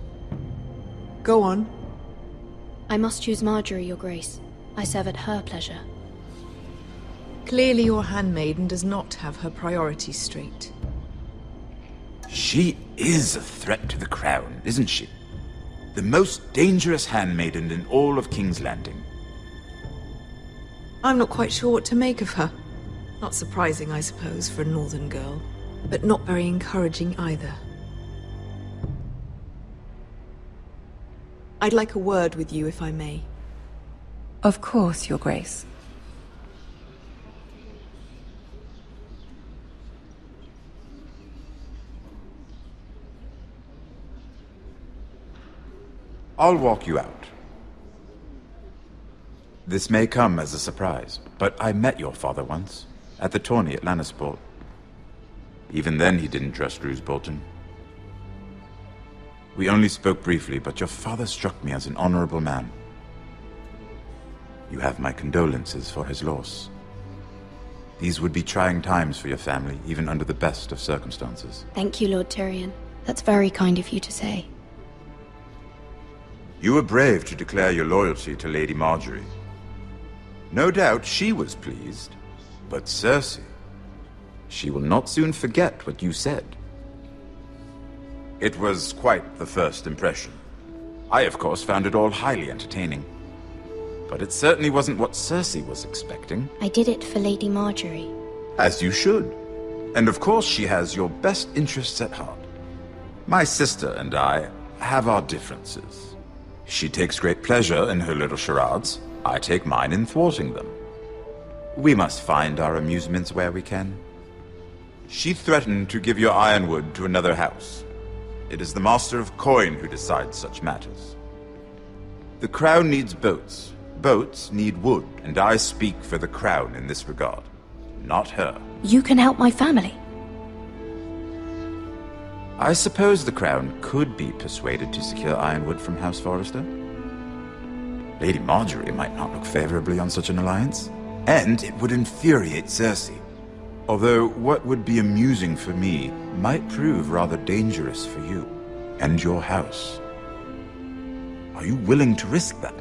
S21: Go on.
S17: I must choose Marjorie, Your Grace. I serve at her pleasure.
S21: Clearly your handmaiden does not have her priorities straight.
S20: She is a threat to the crown, isn't she? The most dangerous handmaiden in all of King's Landing.
S21: I'm not quite sure what to make of her. Not surprising, I suppose, for a northern girl, but not very encouraging either. I'd like a word with you, if I may.
S19: Of course, Your Grace.
S20: I'll walk you out. This may come as a surprise, but I met your father once, at the tourney at Lannisport. Even then he didn't trust Roose Bolton. We only spoke briefly, but your father struck me as an honorable man. You have my condolences for his loss. These would be trying times for your family, even under the best of circumstances.
S17: Thank you, Lord Tyrion. That's very kind of you to say.
S20: You were brave to declare your loyalty to Lady Marjorie. No doubt she was pleased, but Cersei, she will not soon forget what you said. It was quite the first impression. I, of course, found it all highly entertaining. But it certainly wasn't what Cersei was expecting.
S17: I did it for Lady Marjorie.
S20: As you should. And of course she has your best interests at heart. My sister and I have our differences. She takes great pleasure in her little charades. I take mine in thwarting them. We must find our amusements where we can. She threatened to give your ironwood to another house. It is the Master of Coin who decides such matters. The crown needs boats. Boats need wood, and I speak for the crown in this regard, not her.
S17: You can help my family.
S20: I suppose the crown could be persuaded to secure ironwood from House Forrester. Lady Marjorie might not look favorably on such an alliance, and it would infuriate Cersei. Although what would be amusing for me might prove rather dangerous for you and your house. Are you willing to risk that?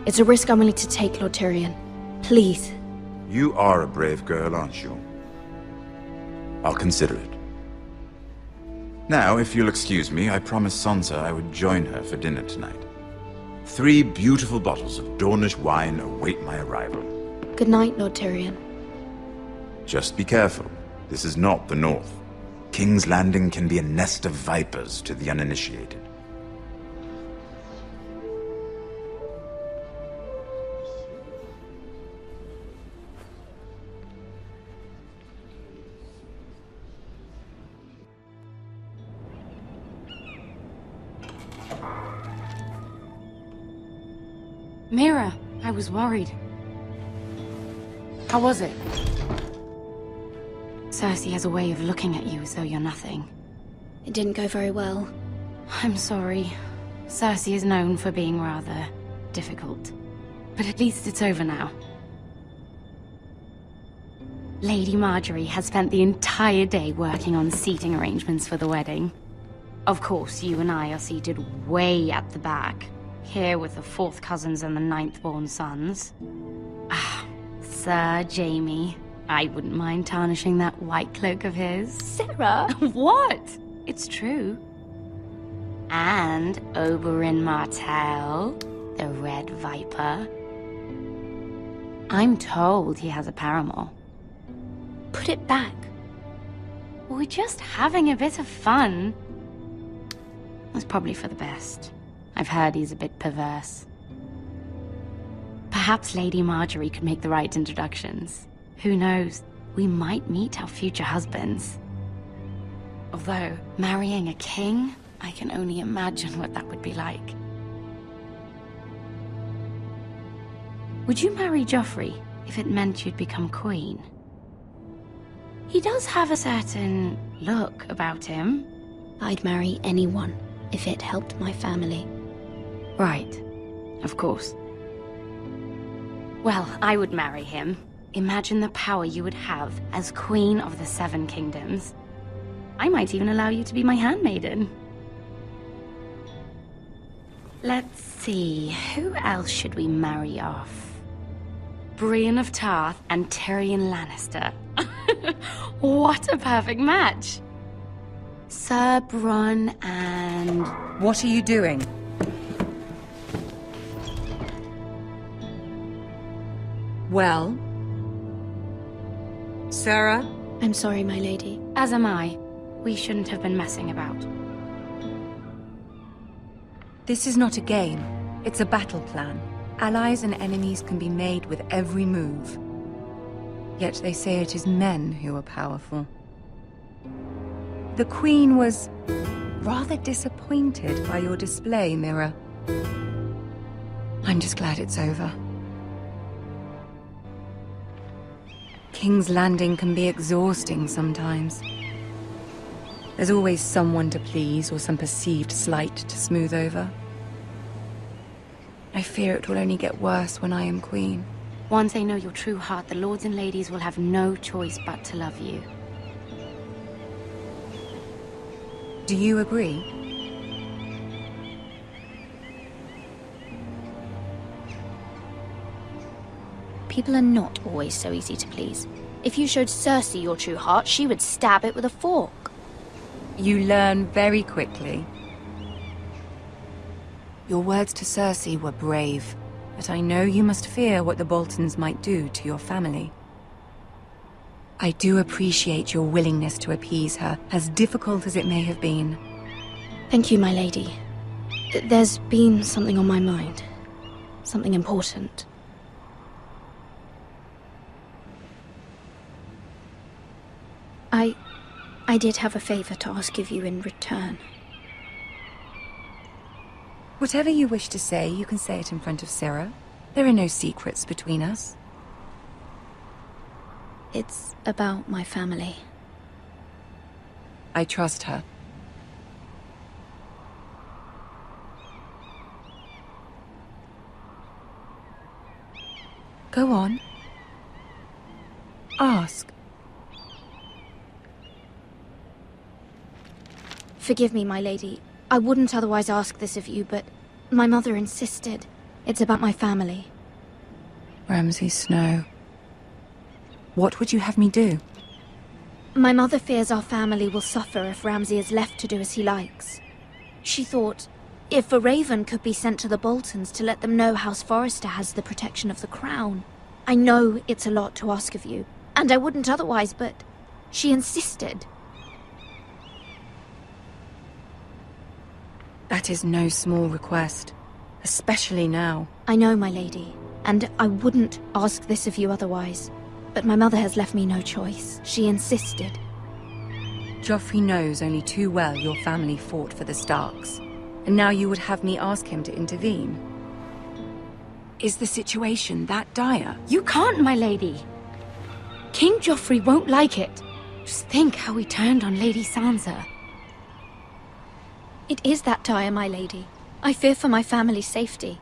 S17: It's a risk I'm willing to take, Lord Tyrion. Please.
S20: You are a brave girl, aren't you? I'll consider it. Now, if you'll excuse me, I promised Sansa I would join her for dinner tonight. 3 beautiful bottles of Dornish wine await my arrival.
S17: Good night, Lord Tyrion.
S20: Just be careful. This is not the North. King's Landing can be a nest of vipers to the uninitiated.
S19: Mira, I was worried. How was it? Cersei has a way of looking at you as though you're nothing.
S17: It didn't go very well.
S19: I'm sorry. Cersei is known for being rather difficult. But at least it's over now. Lady Marjorie has spent the entire day working on seating arrangements for the wedding. Of course, you and I are seated way at the back. Here with the 4th cousins and the 9th-born sons. Ah, Sir Jaime. I wouldn't mind tarnishing that white cloak of his.
S17: Sarah!
S19: What? It's true. And Oberyn Martell, the Red Viper. I'm told he has a paramour.
S17: put it back.
S1: We're just having a bit of fun. That's probably for the best. I've heard he's a bit perverse. Perhaps Lady Marjorie could make the right introductions. Who knows? We might meet our future husbands. Although, marrying a king, I can only imagine what that would be like. Would you marry Joffrey if it meant you'd become queen? He does have a certain look about him.
S17: I'd marry anyone if it helped my family.
S1: Right. Of course. Well, I would marry him. Imagine the power you would have as Queen of the Seven Kingdoms. I might even allow you to be my handmaiden. Let's see, who else should we marry off? Brienne of Tarth and Tyrion Lannister. What a perfect match! Sir Bronn and...
S19: What are you doing? Well? Sarah?
S17: I'm sorry, my lady.
S1: As am I. We shouldn't have been messing about.
S19: This is not a game. It's a battle plan. Allies and enemies can be made with every move. Yet they say it is men who are powerful. The Queen was rather disappointed by your display, Mira. I'm just glad it's over. King's Landing can be exhausting sometimes. There's always someone to please or some perceived slight to smooth over. I fear it will only get worse when I am queen.
S1: Once they know your true heart, the lords and ladies will have no choice but to love you.
S19: Do you agree?
S17: People are not always so easy to please. If you showed Cersei your true heart, she would stab it with a fork.
S19: You learn very quickly. Your words to Cersei were brave, but I know you must fear what the Boltons might do to your family. I do appreciate your willingness to appease her, as difficult as it may have been.
S17: Thank you, my lady. There's been something on my mind. Something important. I did have a favor to ask of you in return.
S19: Whatever you wish to say, you can say it in front of Sarah. There are no secrets between us.
S17: It's about my family.
S19: I trust her. Go on. Ask.
S17: Forgive me, my lady. I wouldn't otherwise ask this of you, but my mother insisted. It's about my family.
S19: Ramsay Snow. What would you have me do?
S17: My mother fears our family will suffer if Ramsay is left to do as he likes. She thought, if a raven could be sent to the Boltons to let them know House Forrester has the protection of the crown. I know it's a lot to ask of you, and I wouldn't otherwise, but she insisted.
S19: That is no small request, especially now.
S17: I know, my lady, and I wouldn't ask this of you otherwise. But my mother has left me no choice. She insisted.
S19: Joffrey knows only too well your family fought for the Starks, and now you would have me ask him to intervene. Is the situation that dire?
S1: You can't, my lady. King Joffrey won't like it. Just think how he turned on Lady Sansa.
S17: It is that dire, my lady. I fear for my family's safety.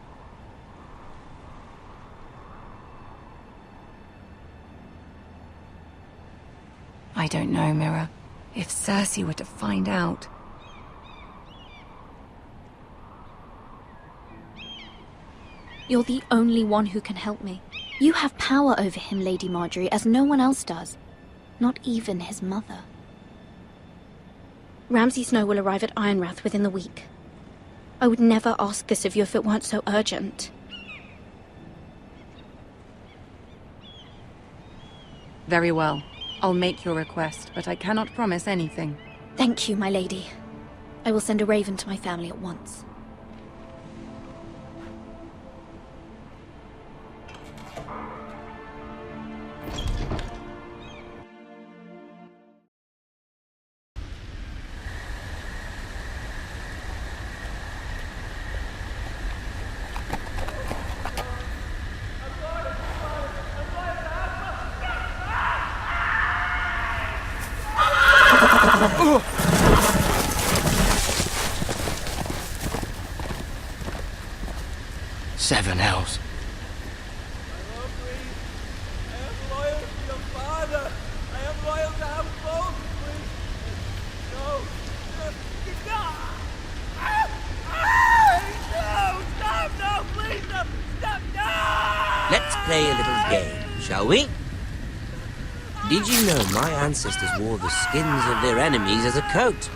S19: I don't know, Mira. If Cersei were to find out...
S17: You're the only one who can help me. You have power over him, Lady Marjorie, as no one else does. Not even his mother. Ramsay Snow will arrive at Ironrath within the week. I would never ask this of you if it weren't so urgent.
S19: Very well. I'll make your request, but I cannot promise anything.
S17: Thank you, my lady. I will send a raven to my family at once.
S4: Seven hells.
S8: Let's play a little game, shall we? Did you know my ancestors wore the skins of their enemies as a coat?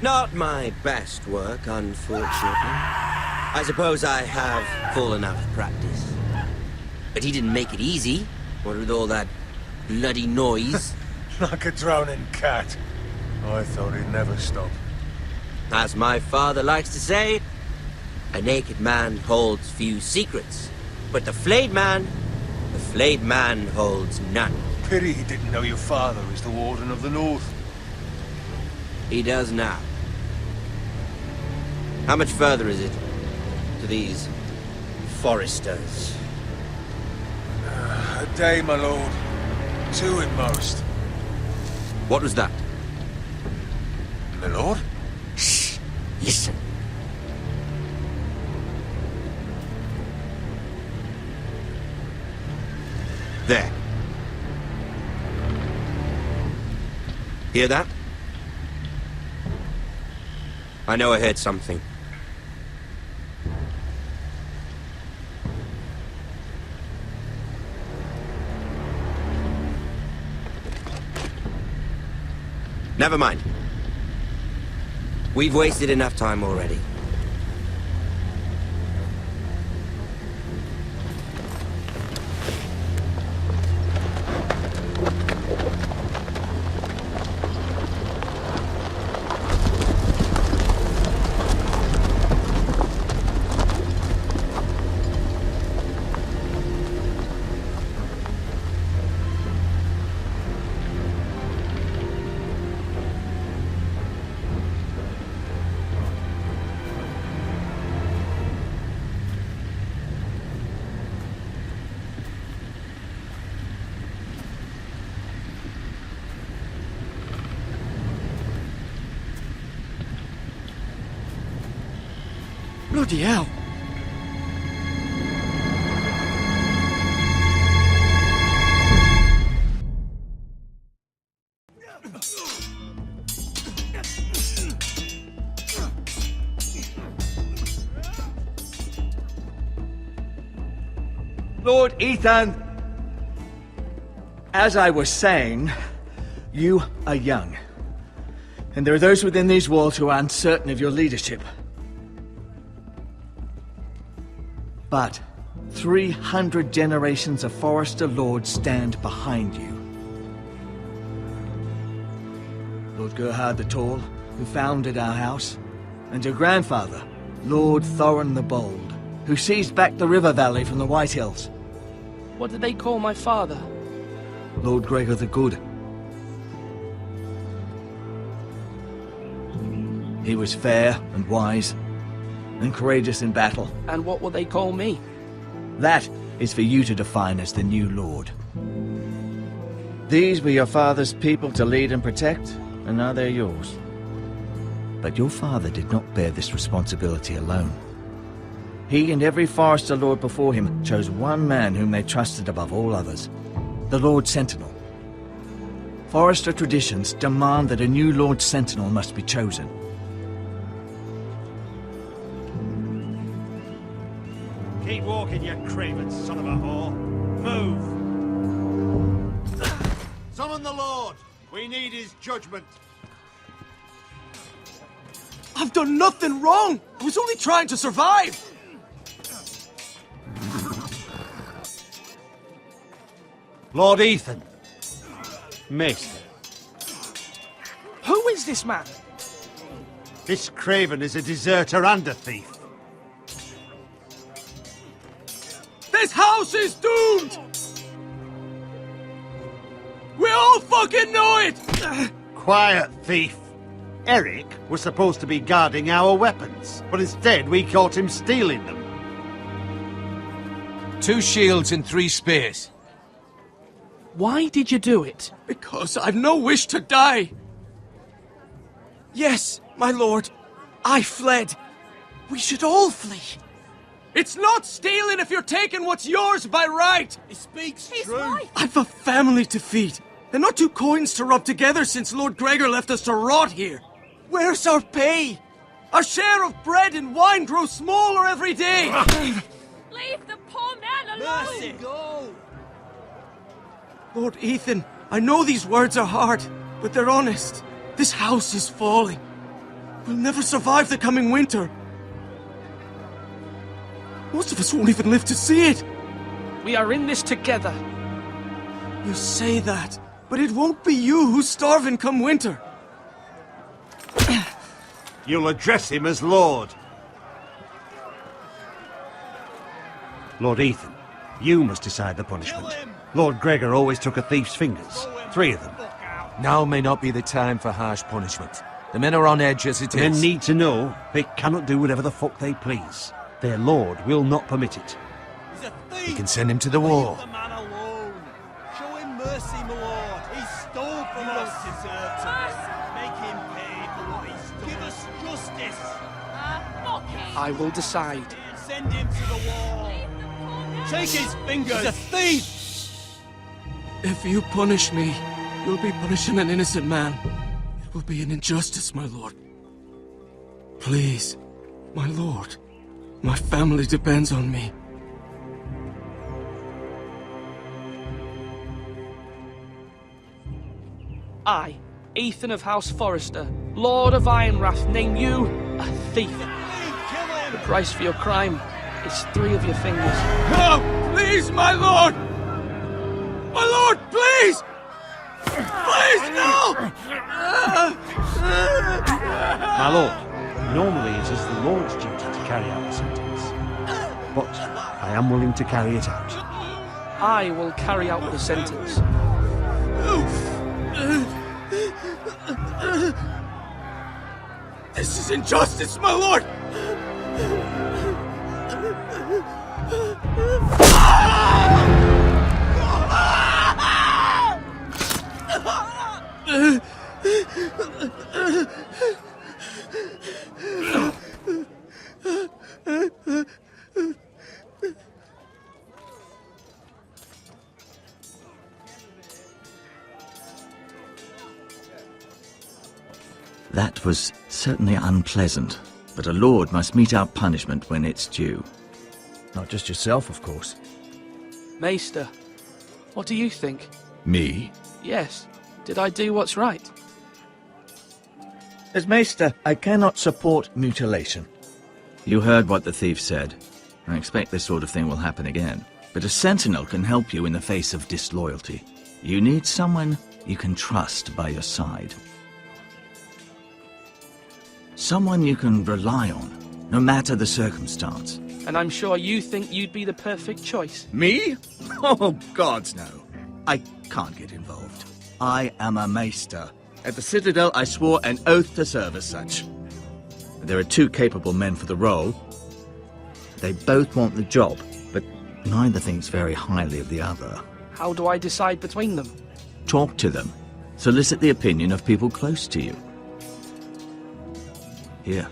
S8: Not my best work, unfortunately. I suppose I have fallen out of practice. But he didn't make it easy, what with all that bloody noise.
S6: Like a drowning cat. I thought he'd never stop.
S8: As my father likes to say, a naked man holds few secrets. But the flayed man holds none.
S6: Pity he didn't know your father is the Warden of the North.
S8: He does now. How much further is it to these foresters?
S6: A day, my lord. 2 at most.
S8: What was that?
S6: My lord?
S8: Shh! Listen. There. Hear that? I know I heard something. Never mind. We've wasted enough time already.
S18: Bloody hell!
S10: Lord Ethan, as I was saying, you are young. And there are those within these walls who are uncertain of your leadership. But 300 generations of Forester Lords stand behind you. Lord Gerhard the Tall, who founded our house, and your grandfather, Lord Thorin the Bold, who seized back the river valley from the White Hills.
S15: What did they call my father?
S10: Lord Gregor the Good. He was fair and wise, and courageous in battle.
S15: And what will they call me?
S10: That is for you to define as the new lord. These were your father's people to lead and protect, and now they're yours. But your father did not bear this responsibility alone. He and every Forester Lord before him chose one man whom they trusted above all others, the Lord Sentinel. Forester traditions demand that a new Lord Sentinel must be chosen.
S16: Keep walking, you craven son of a whore. Move! Summon the Lord! We need his judgment.
S9: I've done nothing wrong! I was only trying to survive!
S16: Lord Ethan. Maester.
S9: Who is this man?
S16: This craven is a deserter and a thief.
S9: This house is doomed! We all fucking know it!
S16: Quiet, thief. Eric was supposed to be guarding our weapons, but instead we caught him stealing them.
S6: 2 shields and 3 spears.
S9: Why did you do it? Because I've no wish to die. Yes, my lord. I fled. We should all flee. It's not stealing if you're taking what's yours by right.
S16: He speaks
S9: He's
S16: true.
S9: right. I've a family to feed, and not 2 coins to rub together since Lord Gregor left us to rot here. Where's our pay? Our share of bread and wine grows smaller every day.
S1: Leave the poor man alone!
S16: Mercy, go!
S9: Lord Ethan, I know these words are hard, but they're honest. This house is falling. We'll never survive the coming winter. Most of us won't even live to see it. We are in this together. You say that, but it won't be you who's starving come winter.
S16: You'll address him as Lord. Lord Ethan, you must decide the punishment. Lord Gregor always took a thief's fingers. 3 of them.
S6: Now may not be the time for harsh punishment. The men are on edge as it is.
S16: Men need to know they cannot do whatever the fuck they please. Their lord will not permit it.
S6: He's a thief! You can send him to the wall.
S16: Leave the man alone. Show him mercy, my lord. He stole from us. Make him pay for what he stole. Give us justice.
S9: I will decide.
S16: Send him to the wall. Take his fingers. He's a thief.
S9: If you punish me, you'll be punishing an innocent man. It will be an injustice, my lord. Please, my lord. My family depends on me. I, Ethan of House Forrester, Lord of Ironrath, name you a thief. The price for your crime is 3 of your fingers. No! Please, my lord! My lord, please! Please, no!
S16: My lord, normally it is the lord's duty to carry out the sentence. But I am willing to carry it out.
S9: I will carry out the sentence. This is injustice, my lord!
S10: That was certainly unpleasant, but a lord must mete out punishment when it's due. Not just yourself, of course.
S9: Maester, what do you think?
S10: Me?
S9: Yes. Did I do what's right?
S10: As Maester, I cannot support mutilation. You heard what the thief said. I expect this sort of thing will happen again. But a sentinel can help you in the face of disloyalty. You need someone you can trust by your side. Someone you can rely on, no matter the circumstance.
S9: And I'm sure you think you'd be the perfect choice.
S10: Me? Oh, gods no. I can't get involved. I am a maester. At the Citadel, I swore an oath to serve as such. There are 2 capable men for the role. They both want the job, but neither thinks very highly of the other.
S9: How do I decide between them?
S10: Talk to them. Solicit the opinion of people close to you. Here,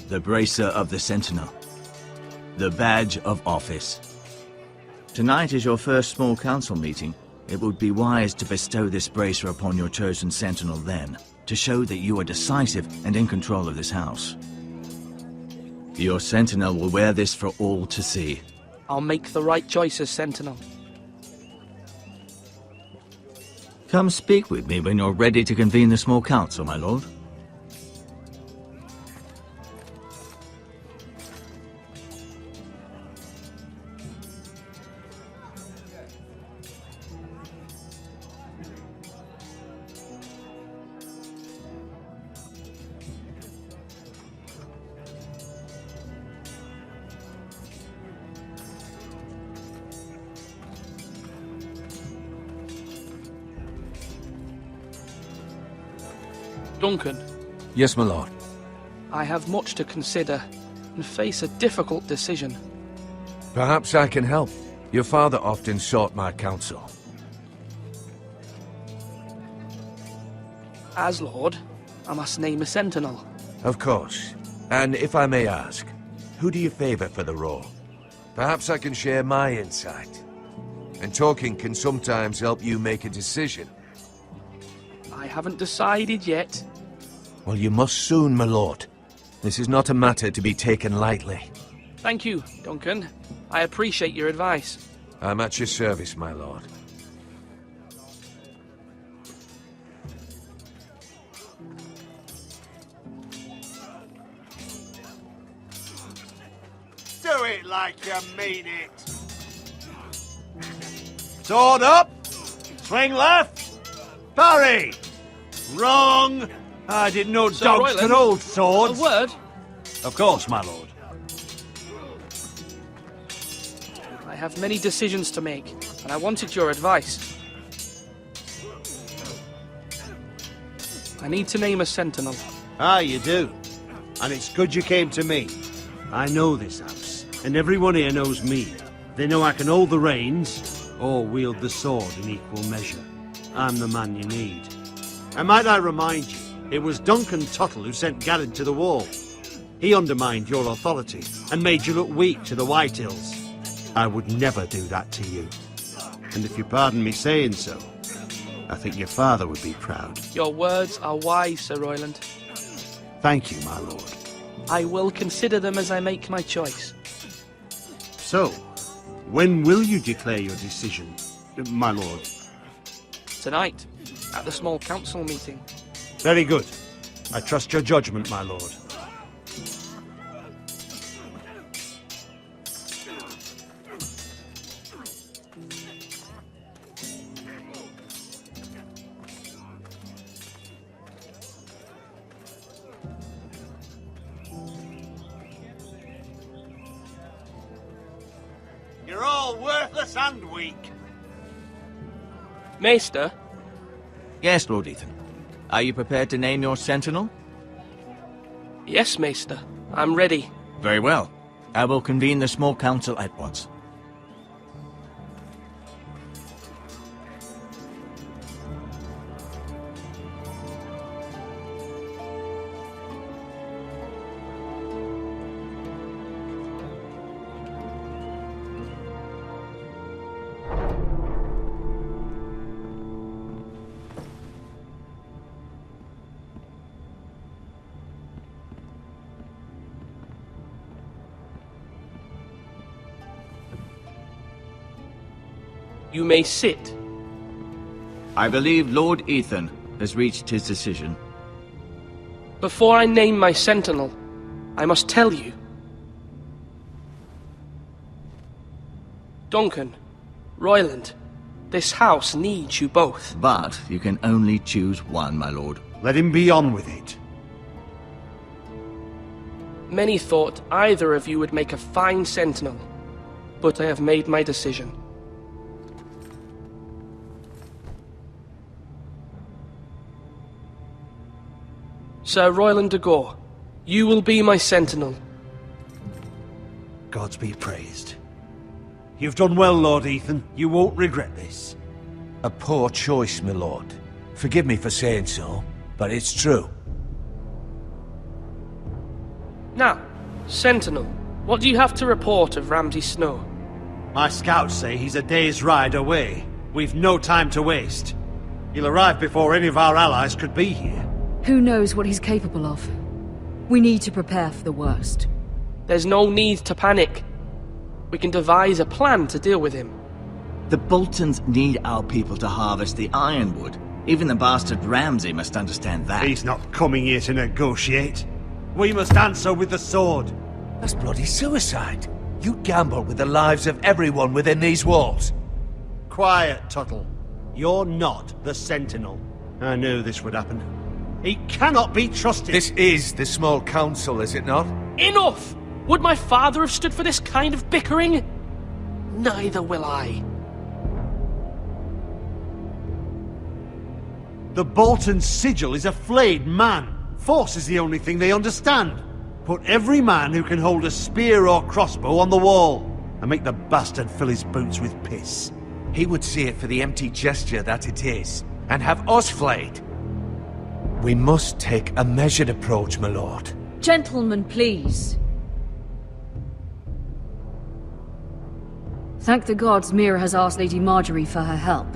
S10: the bracer of the Sentinel. The badge of office. Tonight is your first small council meeting. It would be wise to bestow this bracer upon your chosen sentinel then, to show that you are decisive and in control of this house. Your sentinel will wear this for all to see.
S9: I'll make the right choice as sentinel.
S10: Come speak with me when you're ready to convene the small council, my lord.
S15: Duncan,
S6: Yes, my lord.
S15: I have much to consider and face a difficult decision.
S6: Perhaps I can help. Your father often sought my counsel.
S15: As Lord, I must name a sentinel.
S6: Of course. And if I may ask, who do you favor for the role? Perhaps I can share my insight. And talking can sometimes help you make a decision.
S15: I haven't decided yet.
S6: Well, you must soon, my lord. This is not a matter to be taken lightly.
S15: Thank you, Duncan. I appreciate your advice.
S6: I'm at your service, my lord.
S16: Do it like you mean it. Sword up. Swing left. Parry. Wrong. I didn't know
S15: Sir
S16: dogs
S15: Royland,
S16: could hold swords.
S15: A word?
S16: Of course, my lord.
S15: I have many decisions to make, and I wanted your advice. I need to name a sentinel.
S16: Ah, you do. And it's good you came to me. I know this house, and everyone here knows me. They know I can hold the reins, or wield the sword in equal measure. I'm the man you need. And might I remind you, it was Duncan Tuttle who sent Garrett to the wall. He undermined your authority, and made you look weak to the White Hills. I would never do that to you. And if you pardon me saying so, I think your father would be proud.
S15: Your words are wise, Sir Royland.
S16: Thank you, my lord.
S15: I will consider them as I make my choice.
S16: So, when will you declare your decision, my lord?
S15: Tonight, at the small council meeting.
S16: Very good. I trust your judgment, my lord. You're all worthless and weak.
S15: Maester?
S10: Yes, Lord Ethan. Are you prepared to name your sentinel?
S15: Yes, Maester. I'm ready.
S10: Very well. I will convene the small council at once.
S15: You may sit.
S10: I believe Lord Ethan has reached his decision.
S15: Before I name my sentinel, I must tell you. Duncan, Royland, this house needs you both.
S10: But you can only choose one, my lord.
S16: Let him be on with it.
S15: Many thought either of you would make a fine sentinel, but I have made my decision. Sir Royland de Gore, you will be my sentinel.
S16: Gods be praised. You've done well, Lord Ethan. You won't regret this.
S6: A poor choice, my lord. Forgive me for saying so, but it's true.
S15: Now, Sentinel, what do you have to report of Ramsay Snow?
S16: My scouts say he's a day's ride away. We've no time to waste. He'll arrive before any of our allies could be here.
S11: Who knows what he's capable of? We need to prepare for the worst.
S15: There's no need to panic. We can devise a plan to deal with him.
S10: The Boltons need our people to harvest the ironwood. Even the bastard Ramsay must understand that.
S16: He's not coming here to negotiate. We must answer with the sword.
S6: That's bloody suicide. You gamble with the lives of everyone within these walls.
S16: Quiet, Tuttle. You're not the Sentinel. I knew this would happen. He cannot be trusted.
S6: This is the small council, is it not?
S15: Enough! Would my father have stood for this kind of bickering? Neither will I.
S16: The Bolton sigil is a flayed man. Force is the only thing they understand. Put every man who can hold a spear or crossbow on the wall, and make the bastard fill his boots with piss.
S10: He would see it for the empty gesture that it is, and have us flayed. We must take a measured approach, my lord.
S11: Gentlemen, please. Thank the gods Mira has asked Lady Marjorie for her help.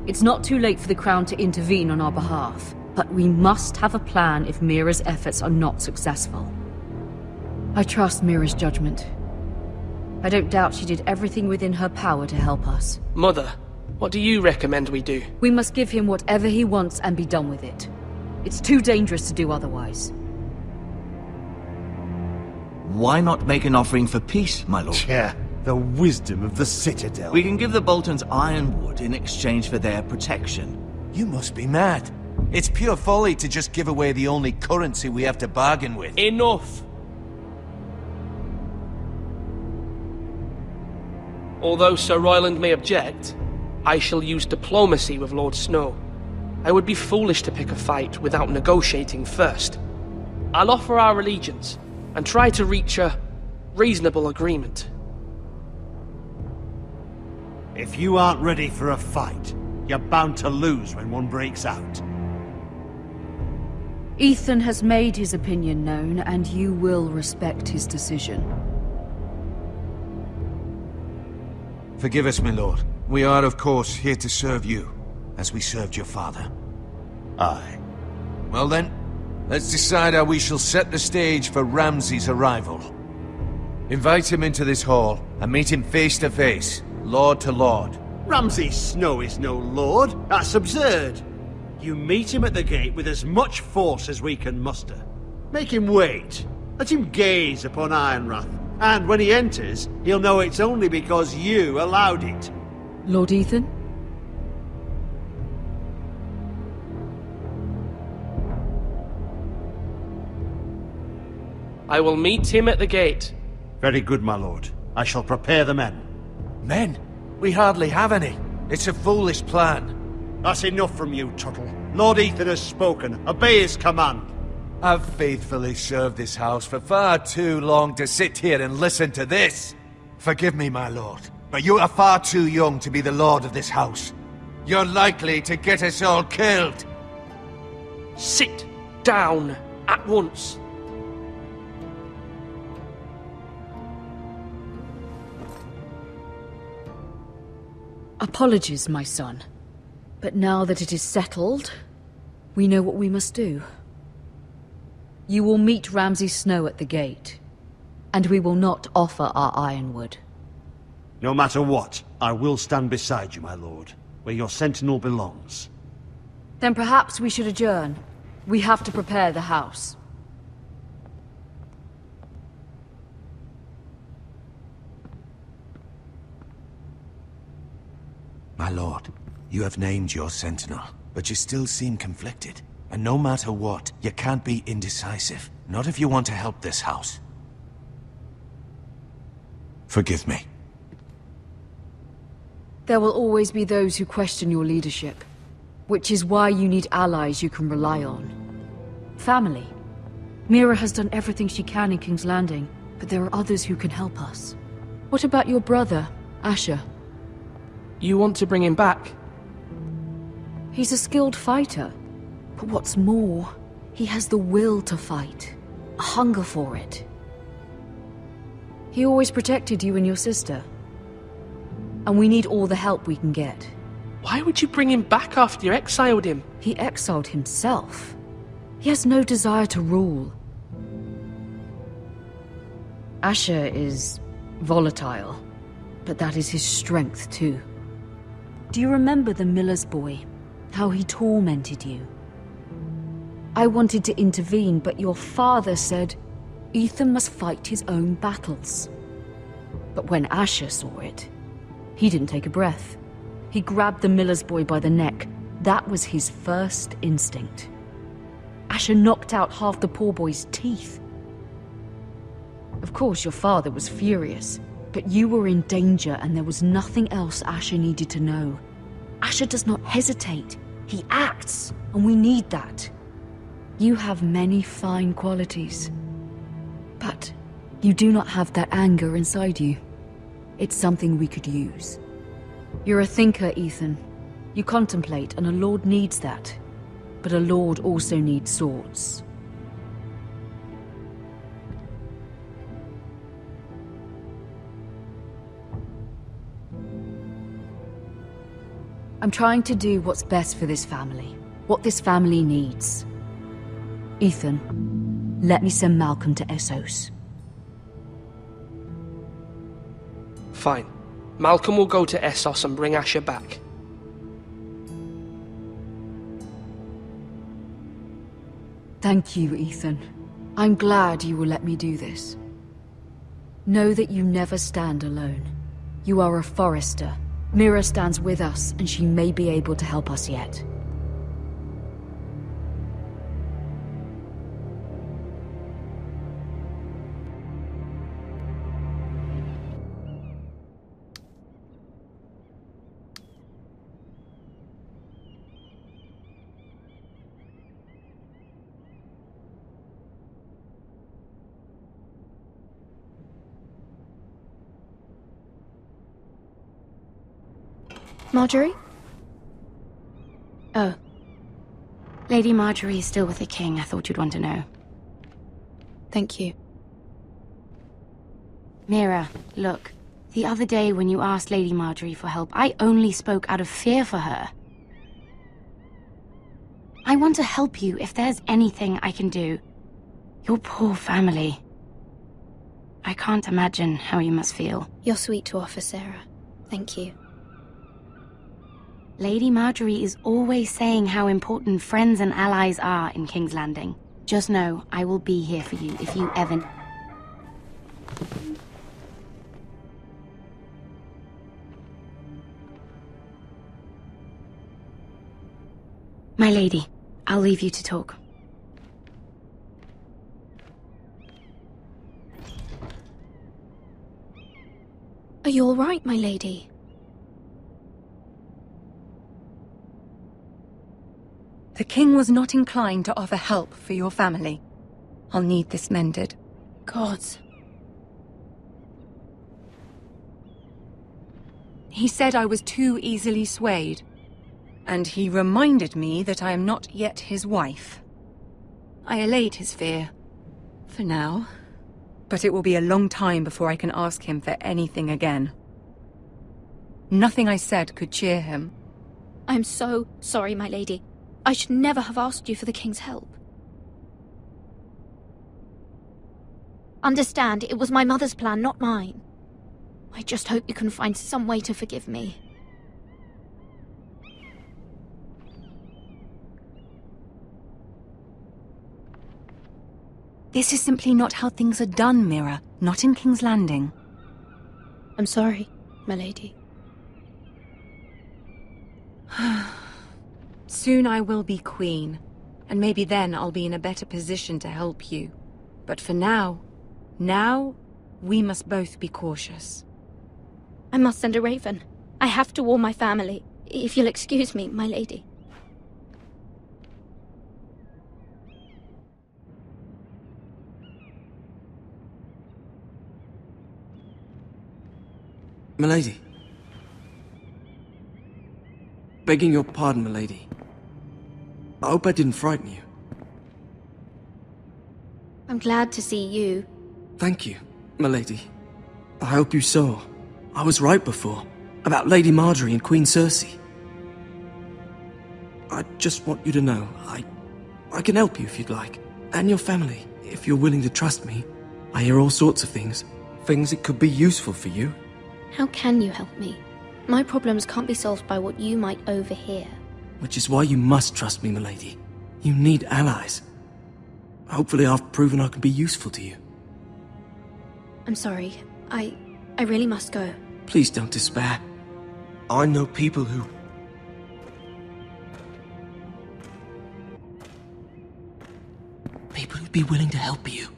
S11: It's not too late for the Crown to intervene on our behalf, but we must have a plan if Mira's efforts are not successful. I trust Mira's judgment. I don't doubt she did everything within her power to help us.
S15: Mother, what do you recommend we do?
S11: We must give him whatever he wants and be done with it. It's too dangerous to do otherwise.
S10: Why not make an offering for peace, my lord?
S16: Yeah, the wisdom of the Citadel.
S10: We can give the Boltons ironwood in exchange for their protection. You must be mad. It's pure folly to just give away the only currency we have to bargain with.
S15: Enough! Although Sir Royland may object, I shall use diplomacy with Lord Snow. I would be foolish to pick a fight without negotiating first. I'll offer our allegiance, and try to reach a reasonable agreement.
S16: If you aren't ready for a fight, you're bound to lose when one breaks out.
S11: Ethan has made his opinion known, and you will respect his decision.
S10: Forgive us, my lord. We are, of course, here to serve you, as we served your father.
S16: Aye.
S10: Well then, let's decide how we shall set the stage for Ramsay's arrival. Invite him into this hall, and meet him face to face, lord to lord.
S16: Ramsay Snow is no lord. That's absurd. You meet him at the gate with as much force as we can muster. Make him wait. Let him gaze upon Ironrath. And when he enters, he'll know it's only because you allowed it.
S11: Lord Ethan?
S15: I will meet him at the gate.
S16: Very good, my lord. I shall prepare the men.
S10: Men? We hardly have any. It's a foolish plan.
S16: That's enough from you, Tuttle. Lord Ethan has spoken. Obey his command.
S10: I've faithfully served this house for far too long to sit here and listen to this. Forgive me, my lord, but you are far too young to be the lord of this house. You're likely to get us all killed.
S15: Sit down at once.
S11: Apologies, my son. But now that it is settled, we know what we must do. You will meet Ramsay Snow at the gate, and we will not offer our ironwood.
S16: No matter what, I will stand beside you, my lord, where your sentinel belongs.
S11: Then perhaps we should adjourn. We have to prepare the house.
S10: My lord, you have named your sentinel, but you still seem conflicted. And no matter what, you can't be indecisive. Not if you want to help this house. Forgive me.
S11: There will always be those who question your leadership, which is why you need allies you can rely on. Family. Mira has done everything she can in King's Landing, but there are others who can help us. What about your brother, Asher?
S15: You want to bring him back?
S11: He's a skilled fighter. But what's more, he has the will to fight. A hunger for it. He always protected you and your sister. And we need all the help we can get.
S15: Why would you bring him back after you exiled him?
S11: He exiled himself. He has no desire to rule. Asher is volatile, but that is his strength too. Do you remember the miller's boy? How he tormented you? I wanted to intervene, but your father said Ethan must fight his own battles. But when Asher saw it, he didn't take a breath. He grabbed the miller's boy by the neck. That was his first instinct. Asher knocked out half the poor boy's teeth. Of course, your father was furious, but you were in danger and there was nothing else Asher needed to know. Asher does not hesitate. He acts and we need that. You have many fine qualities, but you do not have that anger inside you. It's something we could use. You're a thinker, Ethan. You contemplate, and a lord needs that. But a lord also needs swords. I'm trying to do what's best for this family. What this family needs. Ethan, let me send Malcolm to Essos.
S15: Fine. Malcolm will go to Essos and bring Asher back.
S11: Thank you, Ethan. I'm glad you will let me do this. Know that you never stand alone. You are a Forrester. Mira stands with us, and she may be able to help us yet.
S17: Marjorie?
S1: Oh. Lady Marjorie is still with the king. I thought you'd want to know.
S17: Thank you.
S1: Mira, look. The other day when you asked Lady Marjorie for help, I only spoke out of fear for her. I want to help you if there's anything I can do. Your poor family. I can't imagine how you must feel.
S17: You're sweet to offer, Sarah. Thank you.
S1: Lady Marjorie is always saying how important friends and allies are in King's Landing. Just know, I will be here for you if you ever... My lady, I'll leave you to talk.
S17: Are you all right, my lady?
S19: The king was not inclined to offer help for your family. I'll need this mended.
S17: Gods.
S19: He said I was too easily swayed. And he reminded me that I am not yet his wife. I allayed his fear. For now. But it will be a long time before I can ask him for anything again. Nothing I said could cheer him.
S17: I'm so sorry, my lady. I should never have asked you for the king's help. Understand, it was my mother's plan, not mine. I just hope you can find some way to forgive me.
S19: This is simply not how things are done, Mira. Not in King's Landing.
S17: I'm sorry, my lady.
S19: Soon I will be queen, and maybe then I'll be in a better position to help you. But for now, we must both be cautious.
S17: I must send a raven. I have to warn my family. If you'll excuse me, my lady.
S18: Milady. Begging your pardon, milady. I hope I didn't frighten you.
S17: I'm glad to see you.
S18: Thank you, milady. I hope you saw. I was right before. About Lady Marjorie and Queen Cersei. I just want you to know, I can help you if you'd like. And your family, if you're willing to trust me. I hear all sorts of things. Things that could be useful for you.
S17: How can you help me? My problems can't be solved by what you might overhear.
S18: Which is why you must trust me, milady. You need allies. Hopefully I've proven I can be useful to you.
S17: I'm sorry. I really must go.
S18: Please don't despair. I know people who... People who'd be willing to help you.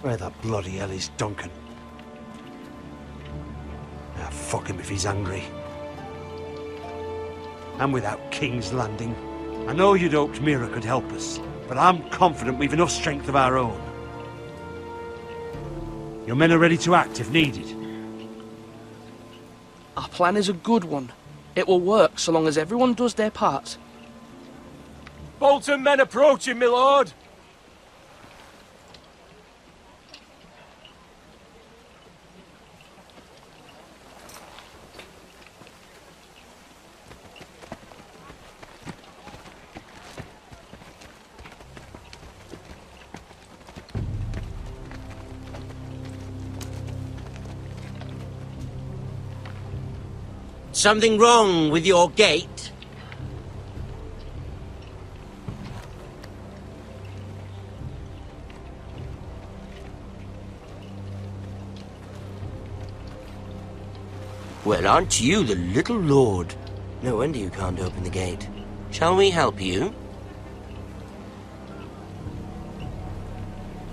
S16: Where the bloody hell is Duncan? Ah, fuck him if he's angry. And without King's Landing, I know you'd hoped Mira could help us, but I'm confident we've enough strength of our own. Your men are ready to act if needed.
S15: Our plan is a good one. It will work so long as everyone does their part.
S9: Bolton men approaching, my lord!
S8: Something wrong with your gate? Well, aren't you the little lord? No wonder you can't open the gate. Shall we help you?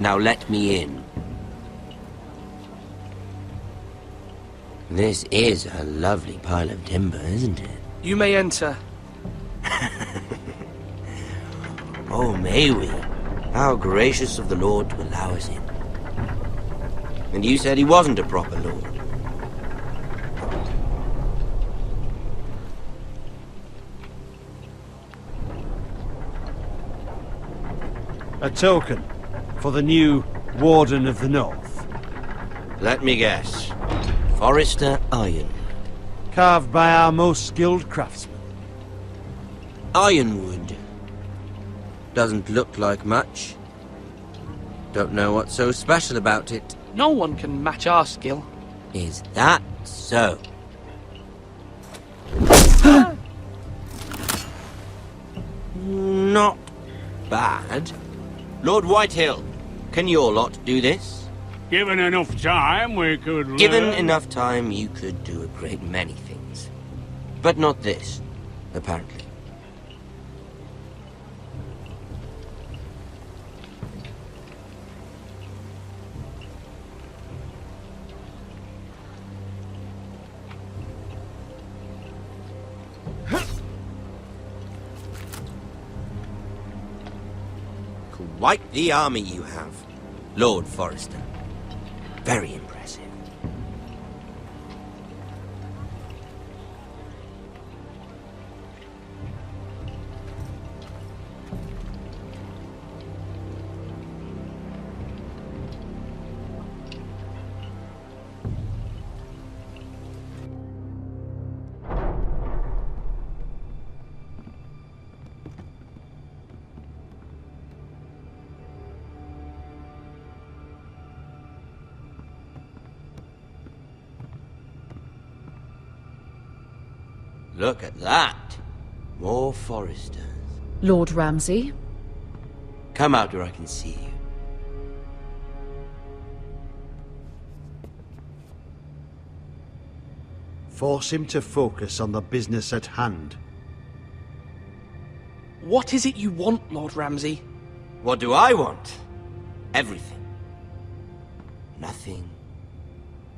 S8: Now let me in. This is a lovely pile of timber, isn't it?
S15: You may enter.
S8: Oh, may we? How gracious of the Lord to allow us in. And you said he wasn't a proper lord.
S16: A token for the new Warden of the North.
S8: Let me guess. Forrester Iron.
S16: Carved by our most skilled craftsmen.
S8: Ironwood. Doesn't look like much. Don't know what's so special about it.
S15: No one can match our skill.
S8: Is that so? Not bad. Lord Whitehill, can your lot do this?
S2: Given enough time, we could
S8: Given
S2: learn.
S8: enough time, you could do a great many things. But not this, apparently. Quite the army you have, Lord Forrester. Very impressive. Look at that. More Forresters.
S11: Lord Ramsay?
S8: Come out where I can see you.
S16: Force him to focus on the business at hand.
S15: What is it you want, Lord Ramsay?
S8: What do I want? Everything. Nothing.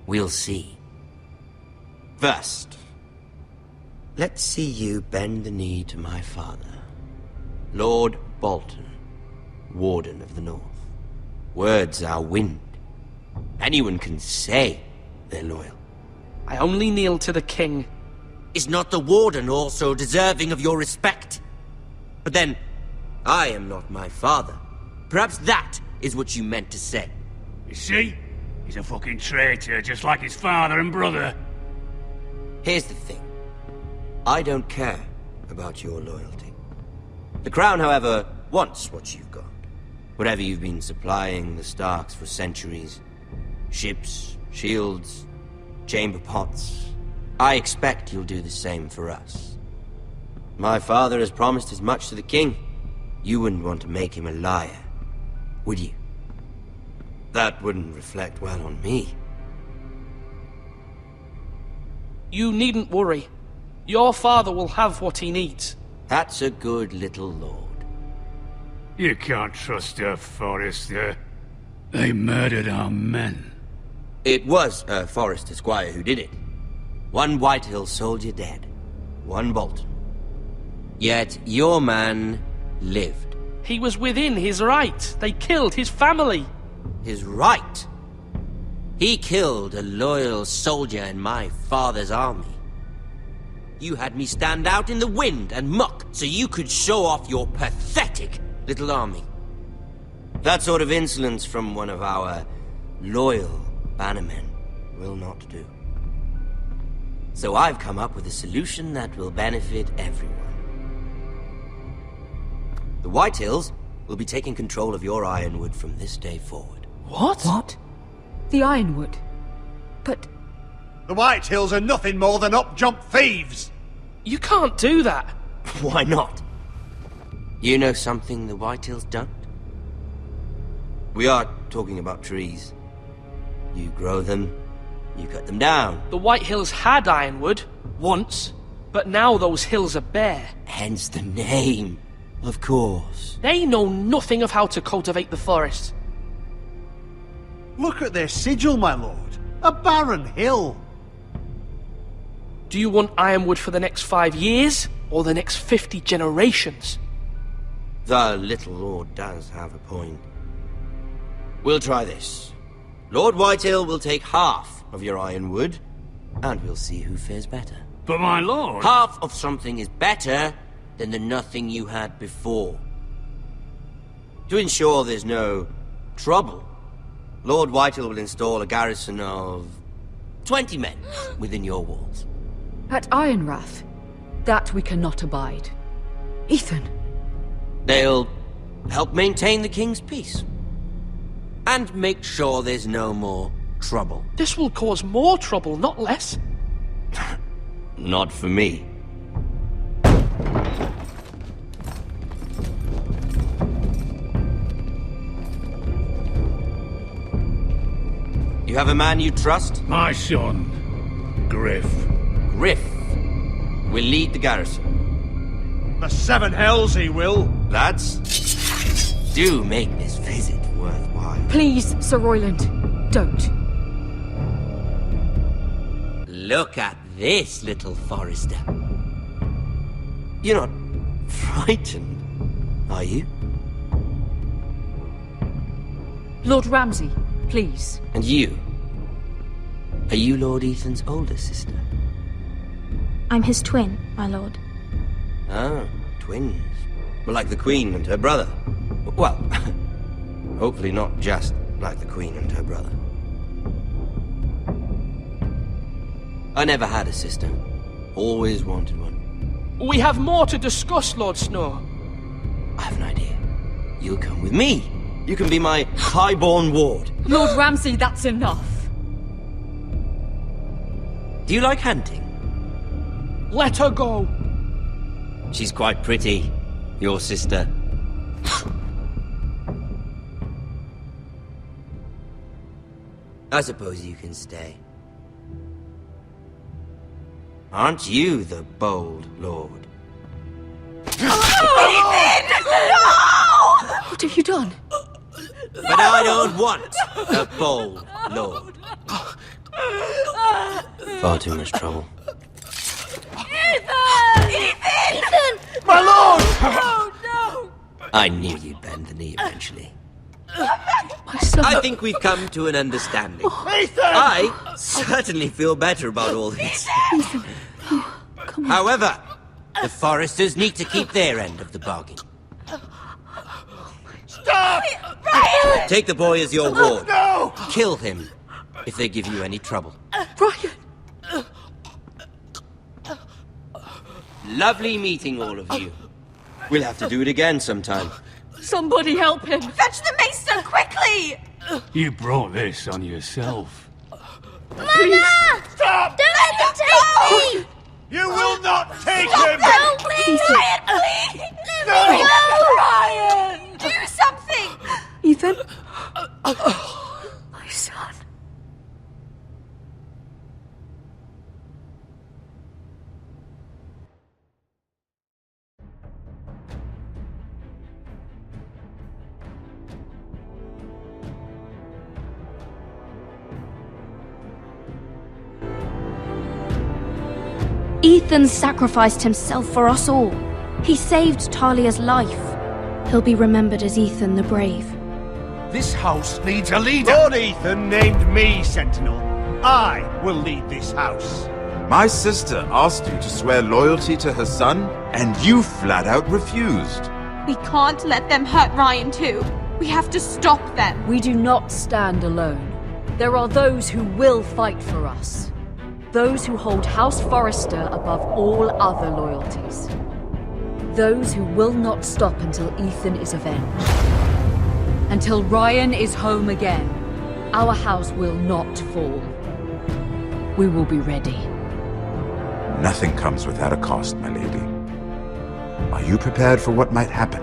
S8: We'll see. First, let's see you bend the knee to my father, Lord Bolton, Warden of the North. Words are wind. Anyone can say they're loyal.
S15: I only kneel to the king.
S8: Is not the Warden also deserving of your respect? But then, I am not my father. Perhaps that is what you meant to say.
S2: You see? He's a fucking traitor, just like his father and brother.
S8: Here's the thing. I don't care about your loyalty. The Crown, however, wants what you've got. Whatever you've been supplying the Starks for centuries. Ships, shields, chamber pots. I expect you'll do the same for us. My father has promised as much to the king. You wouldn't want to make him a liar, would you? That wouldn't reflect well on me.
S15: You needn't worry. Your father will have what he needs.
S8: That's a good little lord.
S2: You can't trust her, Forrester. They murdered our men.
S8: It was a Forrester squire who did it. One Whitehill soldier dead. One Bolton. Yet your man lived.
S15: He was within his right. They killed his family.
S8: His right? He killed a loyal soldier in my father's army. You had me stand out in the wind and muck so you could show off your pathetic little army. That sort of insolence from one of our loyal bannermen will not do. So I've come up with a solution that will benefit everyone. The Whitehills will be taking control of your Ironwood from this day forward.
S11: What? What? The Ironwood? But...
S16: The Whitehills are nothing more than up-jump thieves!
S15: You can't do that!
S8: Why not? You know something the Whitehills don't? We are talking about trees. You grow them, you cut them down.
S15: The Whitehills had Ironwood, once, but now those hills are bare.
S8: Hence the name, of course.
S15: They know nothing of how to cultivate the forest.
S16: Look at their sigil, my lord. A barren hill.
S15: Do you want Ironwood for the next 5 years, or the next 50 generations?
S8: The little lord does have a point. We'll try this. Lord Whitehill will take half of your Ironwood, and we'll see who fares better.
S2: But my lord...
S8: Half of something is better than the nothing you had before. To ensure there's no trouble, Lord Whitehill will install a garrison of 20 men within your walls.
S11: At Ironrath? That we cannot abide. Ethan!
S8: They'll help maintain the king's peace. And make sure there's no more trouble.
S15: This will cause more trouble, not less.
S8: Not for me. You have a man you trust?
S2: My son, Griff.
S8: Griff will lead the garrison.
S16: The seven hells he will.
S8: Lads, do make this visit worthwhile.
S11: Please, Sir Royland, don't.
S8: Look at this, little Forrester. You're not frightened, are you?
S11: Lord Ramsay, please.
S8: And you? Are you Lord Ethan's older sister?
S12: I'm his twin, my lord.
S8: Ah, twins. Well, like the Queen and her brother. Well, hopefully not just like the Queen and her brother. I never had a sister. Always wanted one.
S15: We have more to discuss, Lord Snow.
S8: I have an idea. You'll come with me. You can be my highborn ward.
S11: Lord Ramsay, that's enough.
S8: Do you like hunting?
S15: Let her go.
S8: She's quite pretty, your sister. I suppose you can stay. Aren't you the bold lord?
S11: What have you done?
S8: But I don't want a bold lord. Far too much trouble.
S9: Ethan! My lord!
S14: Oh, no!
S8: I knew you'd bend the knee eventually.
S11: My son.
S8: I think we've come to an understanding.
S9: Ethan!
S8: I certainly feel better about all this.
S11: Ethan. Oh, come on.
S8: However, the Forresters need to keep their end of the bargain.
S9: Stop!
S14: Ryan!
S8: Take the boy as your ward.
S9: No!
S8: Kill him if they give you any trouble.
S11: Ryan!
S8: Lovely meeting all of you. We'll have to do it again sometime.
S11: Somebody help him!
S14: Fetch the maester, quickly!
S2: You brought this on yourself.
S14: Mama!
S9: Stop!
S14: Don't let him take me!
S9: You will not take
S14: Stop
S9: him!
S14: them, please! Ryan, please! Let
S9: No!
S14: me go! Ryan! Do something!
S11: Ethan? My son.
S17: Ethan sacrificed himself for us all. He saved Talia's life. He'll be remembered as Ethan the Brave.
S5: This house needs a leader.
S16: Lord Ethan named me Sentinel. I will lead this house.
S20: My sister asked you to swear loyalty to her son, and you flat out refused.
S3: We can't let them hurt Ryan too. We have to stop them.
S11: We do not stand alone. There are those who will fight for us. Those who hold House Forrester above all other loyalties. Those who will not stop until Ethan is avenged. Until Ryan is home again, our house will not fall. We will be ready.
S20: Nothing comes without a cost, my lady. Are you prepared for what might happen?